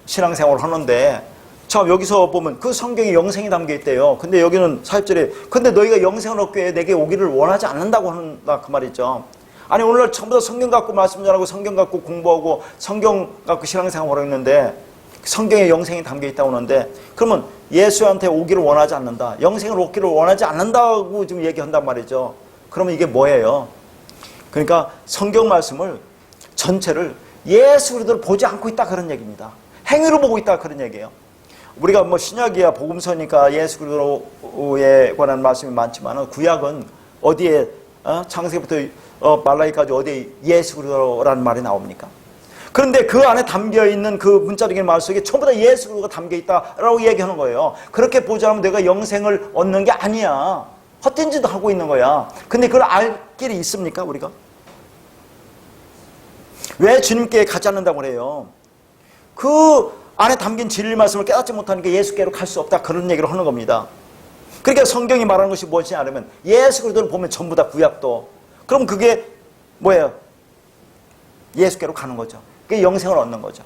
신앙생활을 하는데 참 여기서 보면 그 성경에 영생이 담겨 있대요. 근데 여기는 40절에 근데 너희가 영생을 얻기 위해 내게 오기를 원하지 않는다고 한다 그 말이죠. 아니 오늘날 전부 다 성경 갖고 말씀 전하고 성경 갖고 공부하고 성경 갖고 신앙생활을 했는데 성경에 영생이 담겨 있다고 하는데 그러면 예수한테 오기를 원하지 않는다. 영생을 얻기를 원하지 않는다고 지금 얘기한단 말이죠. 그러면 이게 뭐예요? 그러니까 성경 말씀을 전체를 예수 그리스도를 보지 않고 있다 그런 얘기입니다. 행위로 보고 있다 그런 얘기예요. 우리가 뭐 신약이야 복음서니까 예수 그리스도에 관한 말씀이 많지만 구약은 어디에 창세기부터 말라기까지 어디에 예수 그리스도라는 말이 나옵니까? 그런데 그 안에 담겨있는 그 문자적인 말 속에 전부 다 예수 그리스도가 담겨있다라고 얘기하는 거예요. 그렇게 보자면 내가 영생을 얻는 게 아니야. 헛된 짓도 하고 있는 거야. 근데 그걸 알 길이 있습니까 우리가? 왜 주님께 가지 않는다고 그래요? 그 안에 담긴 진리 말씀을 깨닫지 못하는 게 예수께로 갈 수 없다 그런 얘기를 하는 겁니다. 그러니까 성경이 말하는 것이 무엇이냐 하면 예수 그리스도를 보면 전부 다 구약도 그럼 그게 뭐예요? 예수께로 가는 거죠. 그게 영생을 얻는 거죠.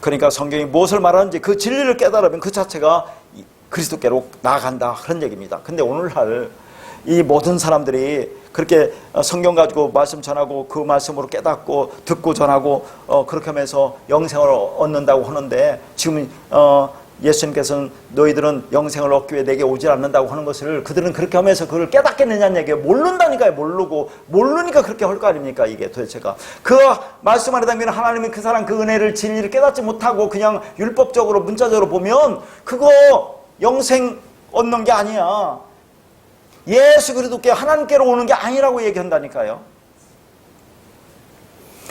그러니까 성경이 무엇을 말하는지 그 진리를 깨달으면 그 자체가 그리스도께로 나아간다 그런 얘기입니다. 근데 오늘날 이 모든 사람들이 그렇게 성경 가지고 말씀 전하고 그 말씀으로 깨닫고 듣고 전하고 그렇게 하면서 영생을 얻는다고 하는데 지금 예수님께서는 너희들은 영생을 얻기 위해 내게 오지 않는다고 하는 것을 그들은 그렇게 하면서 그걸 깨닫겠느냐는 얘기예요. 모른다니까요. 모르니까 그렇게 할 거 아닙니까? 이게 도대체가. 그 말씀 안에 담기는 하나님이 그 사람 그 은혜를 진리를 깨닫지 못하고 그냥 율법적으로 문자적으로 보면 그거 영생 얻는 게 아니야. 예수 그리스도께 하나님께로 오는 게 아니라고 얘기한다니까요.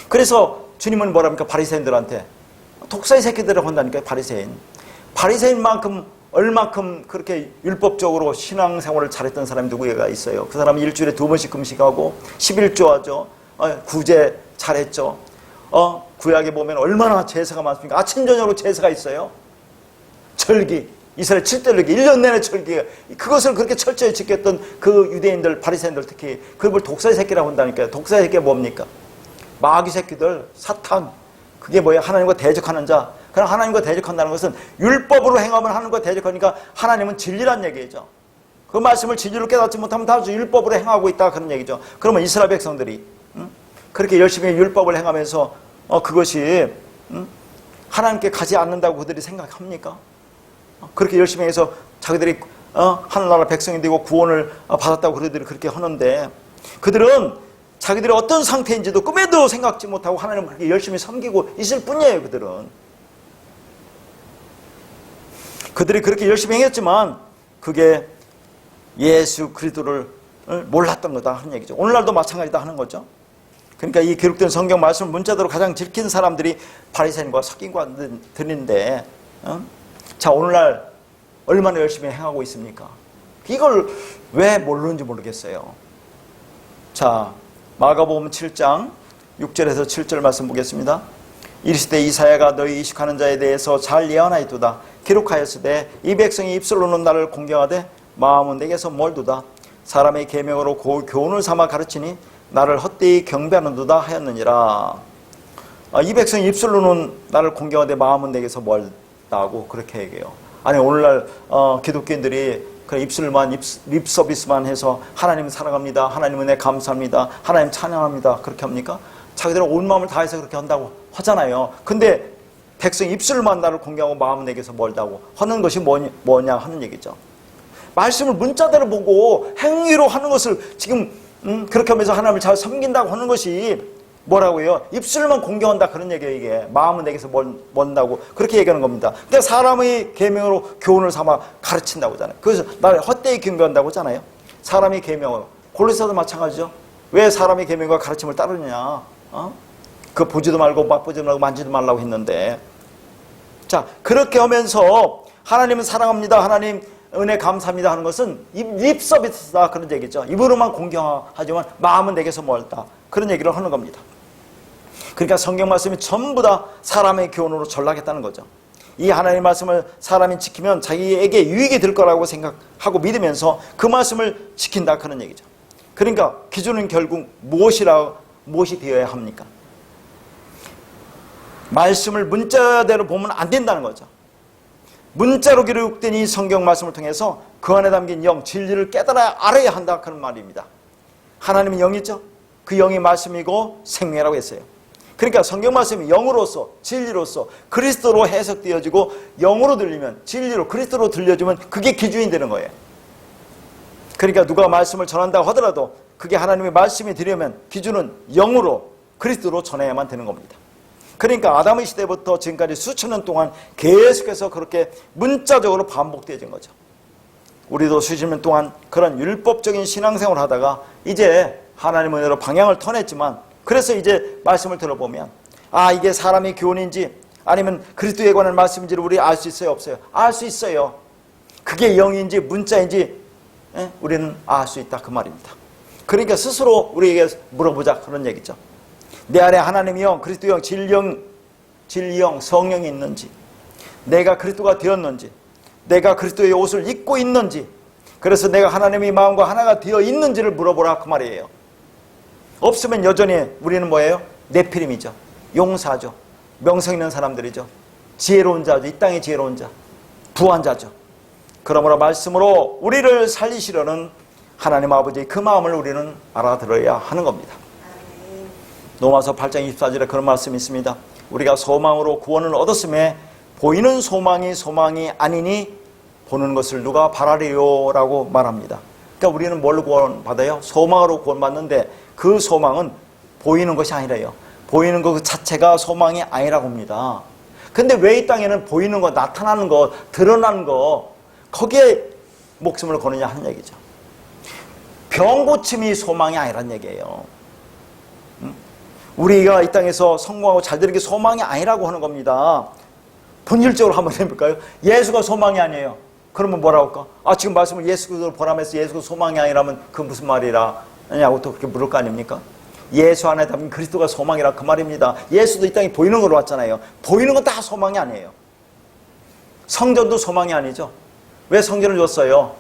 그래서 주님은 뭐라 합니까? 바리새인들한테 독사의 새끼들이라고 한다니까요. 바리새인만큼 얼마큼 그렇게 율법적으로 신앙생활을 잘했던 사람이 누구가 있어요? 그 사람이 일주일에 2번씩 금식하고 11조하죠. 구제 잘했죠. 구약에 보면 얼마나 제사가 많습니까? 아침 저녁으로 제사가 있어요. 절기, 이스라엘 7대절기 1년 내내 절기, 그것을 그렇게 철저히 지켰던 그 유대인들, 바리새인들 특히 그걸 독사의 새끼라고 한다니까요. 독사의 새끼가 뭡니까? 마귀 새끼들, 사탄. 그게 뭐예요? 하나님과 대적하는 자. 그럼 하나님과 대적한다는 것은 율법으로 행하면 하나님과 대적하니까 하나님은 진리란 얘기죠. 그 말씀을 진리로 깨닫지 못하면 다 율법으로 행하고 있다 그런 얘기죠. 그러면 이스라엘 백성들이 그렇게 열심히 율법을 행하면서 그것이 하나님께 가지 않는다고 그들이 생각합니까? 그렇게 열심히 해서 자기들이 하늘나라 백성이 되고 구원을 받았다고 그들이 그렇게 하는데 그들은 자기들이 어떤 상태인지도 꿈에도 생각지 못하고 하나님을 그렇게 열심히 섬기고 있을 뿐이에요. 그들이 그렇게 열심히 행했지만 그게 예수 그리스도를 몰랐던 거다 하는 얘기죠. 오늘날도 마찬가지다 하는 거죠. 그러니까 이 기록된 성경 말씀 문자대로 가장 지킨 사람들이 바리새인과 서기관들인데 자, 오늘날 얼마나 열심히 행하고 있습니까? 이걸 왜 모르는지 모르겠어요. 자, 마가복음 7장 6절에서 7절 말씀 보겠습니다. 이르시되 이사야가 너희 이식하는 자에 대해서 잘 예언하였도다. 기록하였으되 이 백성이 입술로는 나를 공경하되 마음은 내게서 멀도다. 사람의 계명으로 교훈을 삼아 가르치니 나를 헛되이 경배하는도다 하였느니라. 이 백성이 입술로는 나를 공경하되 마음은 내게서 멀다고 그렇게 얘기해요. 아니 오늘날 기독교인들이 그 입술만 립 서비스만 해서 하나님 사랑합니다, 하나님 은혜 감사합니다, 하나님 찬양합니다 그렇게 합니까? 자기들은 온 마음을 다해서 그렇게 한다고 하잖아요. 근데 백성 입술만 나를 공경하고 마음은 내게서 멀다고 하는 것이 뭐냐 하는 얘기죠. 말씀을 문자대로 보고 행위로 하는 것을 지금 그렇게 하면서 하나님을 잘 섬긴다고 하는 것이 뭐라고요? 입술만 공경한다 그런 얘기예요. 이게 마음은 내게서 먼다고 그렇게 얘기하는 겁니다. 그러니까 사람의 계명으로 교훈을 삼아 가르친다고 하잖아요. 그래서 나를 헛되이 경배한다고 하잖아요. 사람의 계명으로. 골로새서도 마찬가지죠. 왜 사람의 계명과 가르침을 따르느냐? 그 보지도 말고 맛보지도 말고 만지도 말라고 했는데, 자 그렇게 하면서 하나님은 사랑합니다, 하나님 은혜 감사합니다 하는 것은 립 서비스다 그런 얘기죠. 입으로만 공경하지만 마음은 내게서 멀다 그런 얘기를 하는 겁니다. 그러니까 성경 말씀이 전부 다 사람의 교훈으로 전락했다는 거죠. 이 하나님의 말씀을 사람이 지키면 자기에게 유익이 될 거라고 생각하고 믿으면서 그 말씀을 지킨다 그런 얘기죠. 그러니까 기준은 결국 무엇이 되어야 합니까? 말씀을 문자대로 보면 안 된다는 거죠. 문자로 기록된 이 성경 말씀을 통해서 그 안에 담긴 영, 진리를 깨달아야 알아야 한다 그런 말입니다. 하나님은 영이죠. 그 영이 말씀이고 생명이라고 했어요. 그러니까 성경 말씀이 영으로서 진리로서 그리스도로 해석되어지고 영으로 들리면 진리로 그리스도로 들려주면 그게 기준이 되는 거예요. 그러니까 누가 말씀을 전한다고 하더라도 그게 하나님의 말씀이 되려면 기준은 영으로 그리스도로 전해야만 되는 겁니다. 그러니까 아담의 시대부터 지금까지 수천 년 동안 계속해서 그렇게 문자적으로 반복되어진 거죠. 우리도 수십 년 동안 그런 율법적인 신앙생활을 하다가 이제 하나님의 은혜로 방향을 터냈지만 그래서 이제 말씀을 들어보면 이게 사람의 교훈인지 아니면 그리스도에 관한 말씀인지를 우리 알 수 있어요? 없어요? 알 수 있어요. 그게 영인지 문자인지 우리는 알 수 있다 그 말입니다. 그러니까 스스로 우리에게 물어보자 그런 얘기죠. 내 안에 하나님의 영, 그리스도 영, 진리영, 성령이 있는지, 내가 그리스도가 되었는지, 내가 그리스도의 옷을 입고 있는지, 그래서 내가 하나님의 마음과 하나가 되어 있는지를 물어보라 그 말이에요. 없으면 여전히 우리는 뭐예요? 네피림이죠. 용사죠. 명성 있는 사람들이죠. 지혜로운 자죠. 이 땅의 지혜로운 자, 부한 자죠. 그러므로 말씀으로 우리를 살리시려는 하나님 아버지의 그 마음을 우리는 알아들어야 하는 겁니다. 로마서 8장 24절에 그런 말씀이 있습니다. 우리가 소망으로 구원을 얻었음에 보이는 소망이 아니니 보는 것을 누가 바라리요 라고 말합니다. 그러니까 우리는 뭘로 구원받아요? 소망으로 구원받는데 그 소망은 보이는 것이 아니래요. 보이는 것 그 자체가 소망이 아니라고 합니다. 근데 왜 이 땅에는 보이는 거, 나타나는 거, 드러나는 거 거기에 목숨을 거느냐 하는 얘기죠. 병고침이 소망이 아니란 얘기예요. 우리가 이 땅에서 성공하고 잘 되는 게 소망이 아니라고 하는 겁니다. 본질적으로 한번 해볼까요? 예수가 소망이 아니에요. 그러면 뭐라고 할까? 지금 말씀을 예수 그리스도를 보람해서 예수가 소망이 아니라면 그 무슨 말이라 냐고 또 그렇게 물을 거 아닙니까? 예수 안에 담긴 그리스도가 소망이라 그 말입니다. 예수도 이 땅에 보이는 걸로 왔잖아요. 보이는 건 다 소망이 아니에요. 성전도 소망이 아니죠. 왜 성전을 줬어요?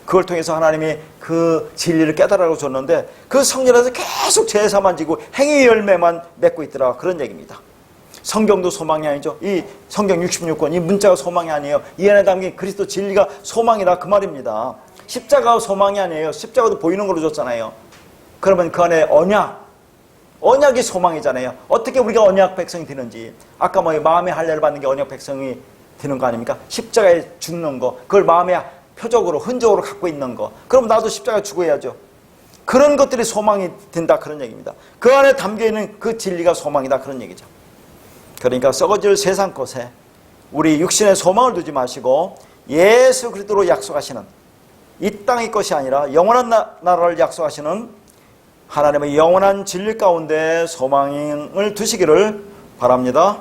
그걸 통해서 하나님이 그 진리를 깨달으라고 줬는데 그 성전에서 계속 제사만 지고 행위 열매만 맺고 있더라. 그런 얘기입니다. 성경도 소망이 아니죠. 이 성경 66권 이 문자가 소망이 아니에요. 이 안에 담긴 그리스도 진리가 소망이라 그 말입니다. 십자가가 소망이 아니에요. 십자가도 보이는 걸로 줬잖아요. 그러면 그 안에 언약이 소망이잖아요. 어떻게 우리가 언약 백성이 되는지. 아까 마음의 할례를 받는 게 언약 백성이 되는 거 아닙니까? 십자가에 죽는 거, 그걸 마음의 표적으로 흔적으로 갖고 있는 거. 그럼 나도 십자가 죽어야죠. 그런 것들이 소망이 된다 그런 얘기입니다. 그 안에 담겨있는 그 진리가 소망이다 그런 얘기죠. 그러니까 썩어질 세상 것에 우리 육신의 소망을 두지 마시고 예수 그리스도로 약속하시는 이 땅의 것이 아니라 영원한 나라를 약속하시는 하나님의 영원한 진리 가운데 소망을 두시기를 바랍니다.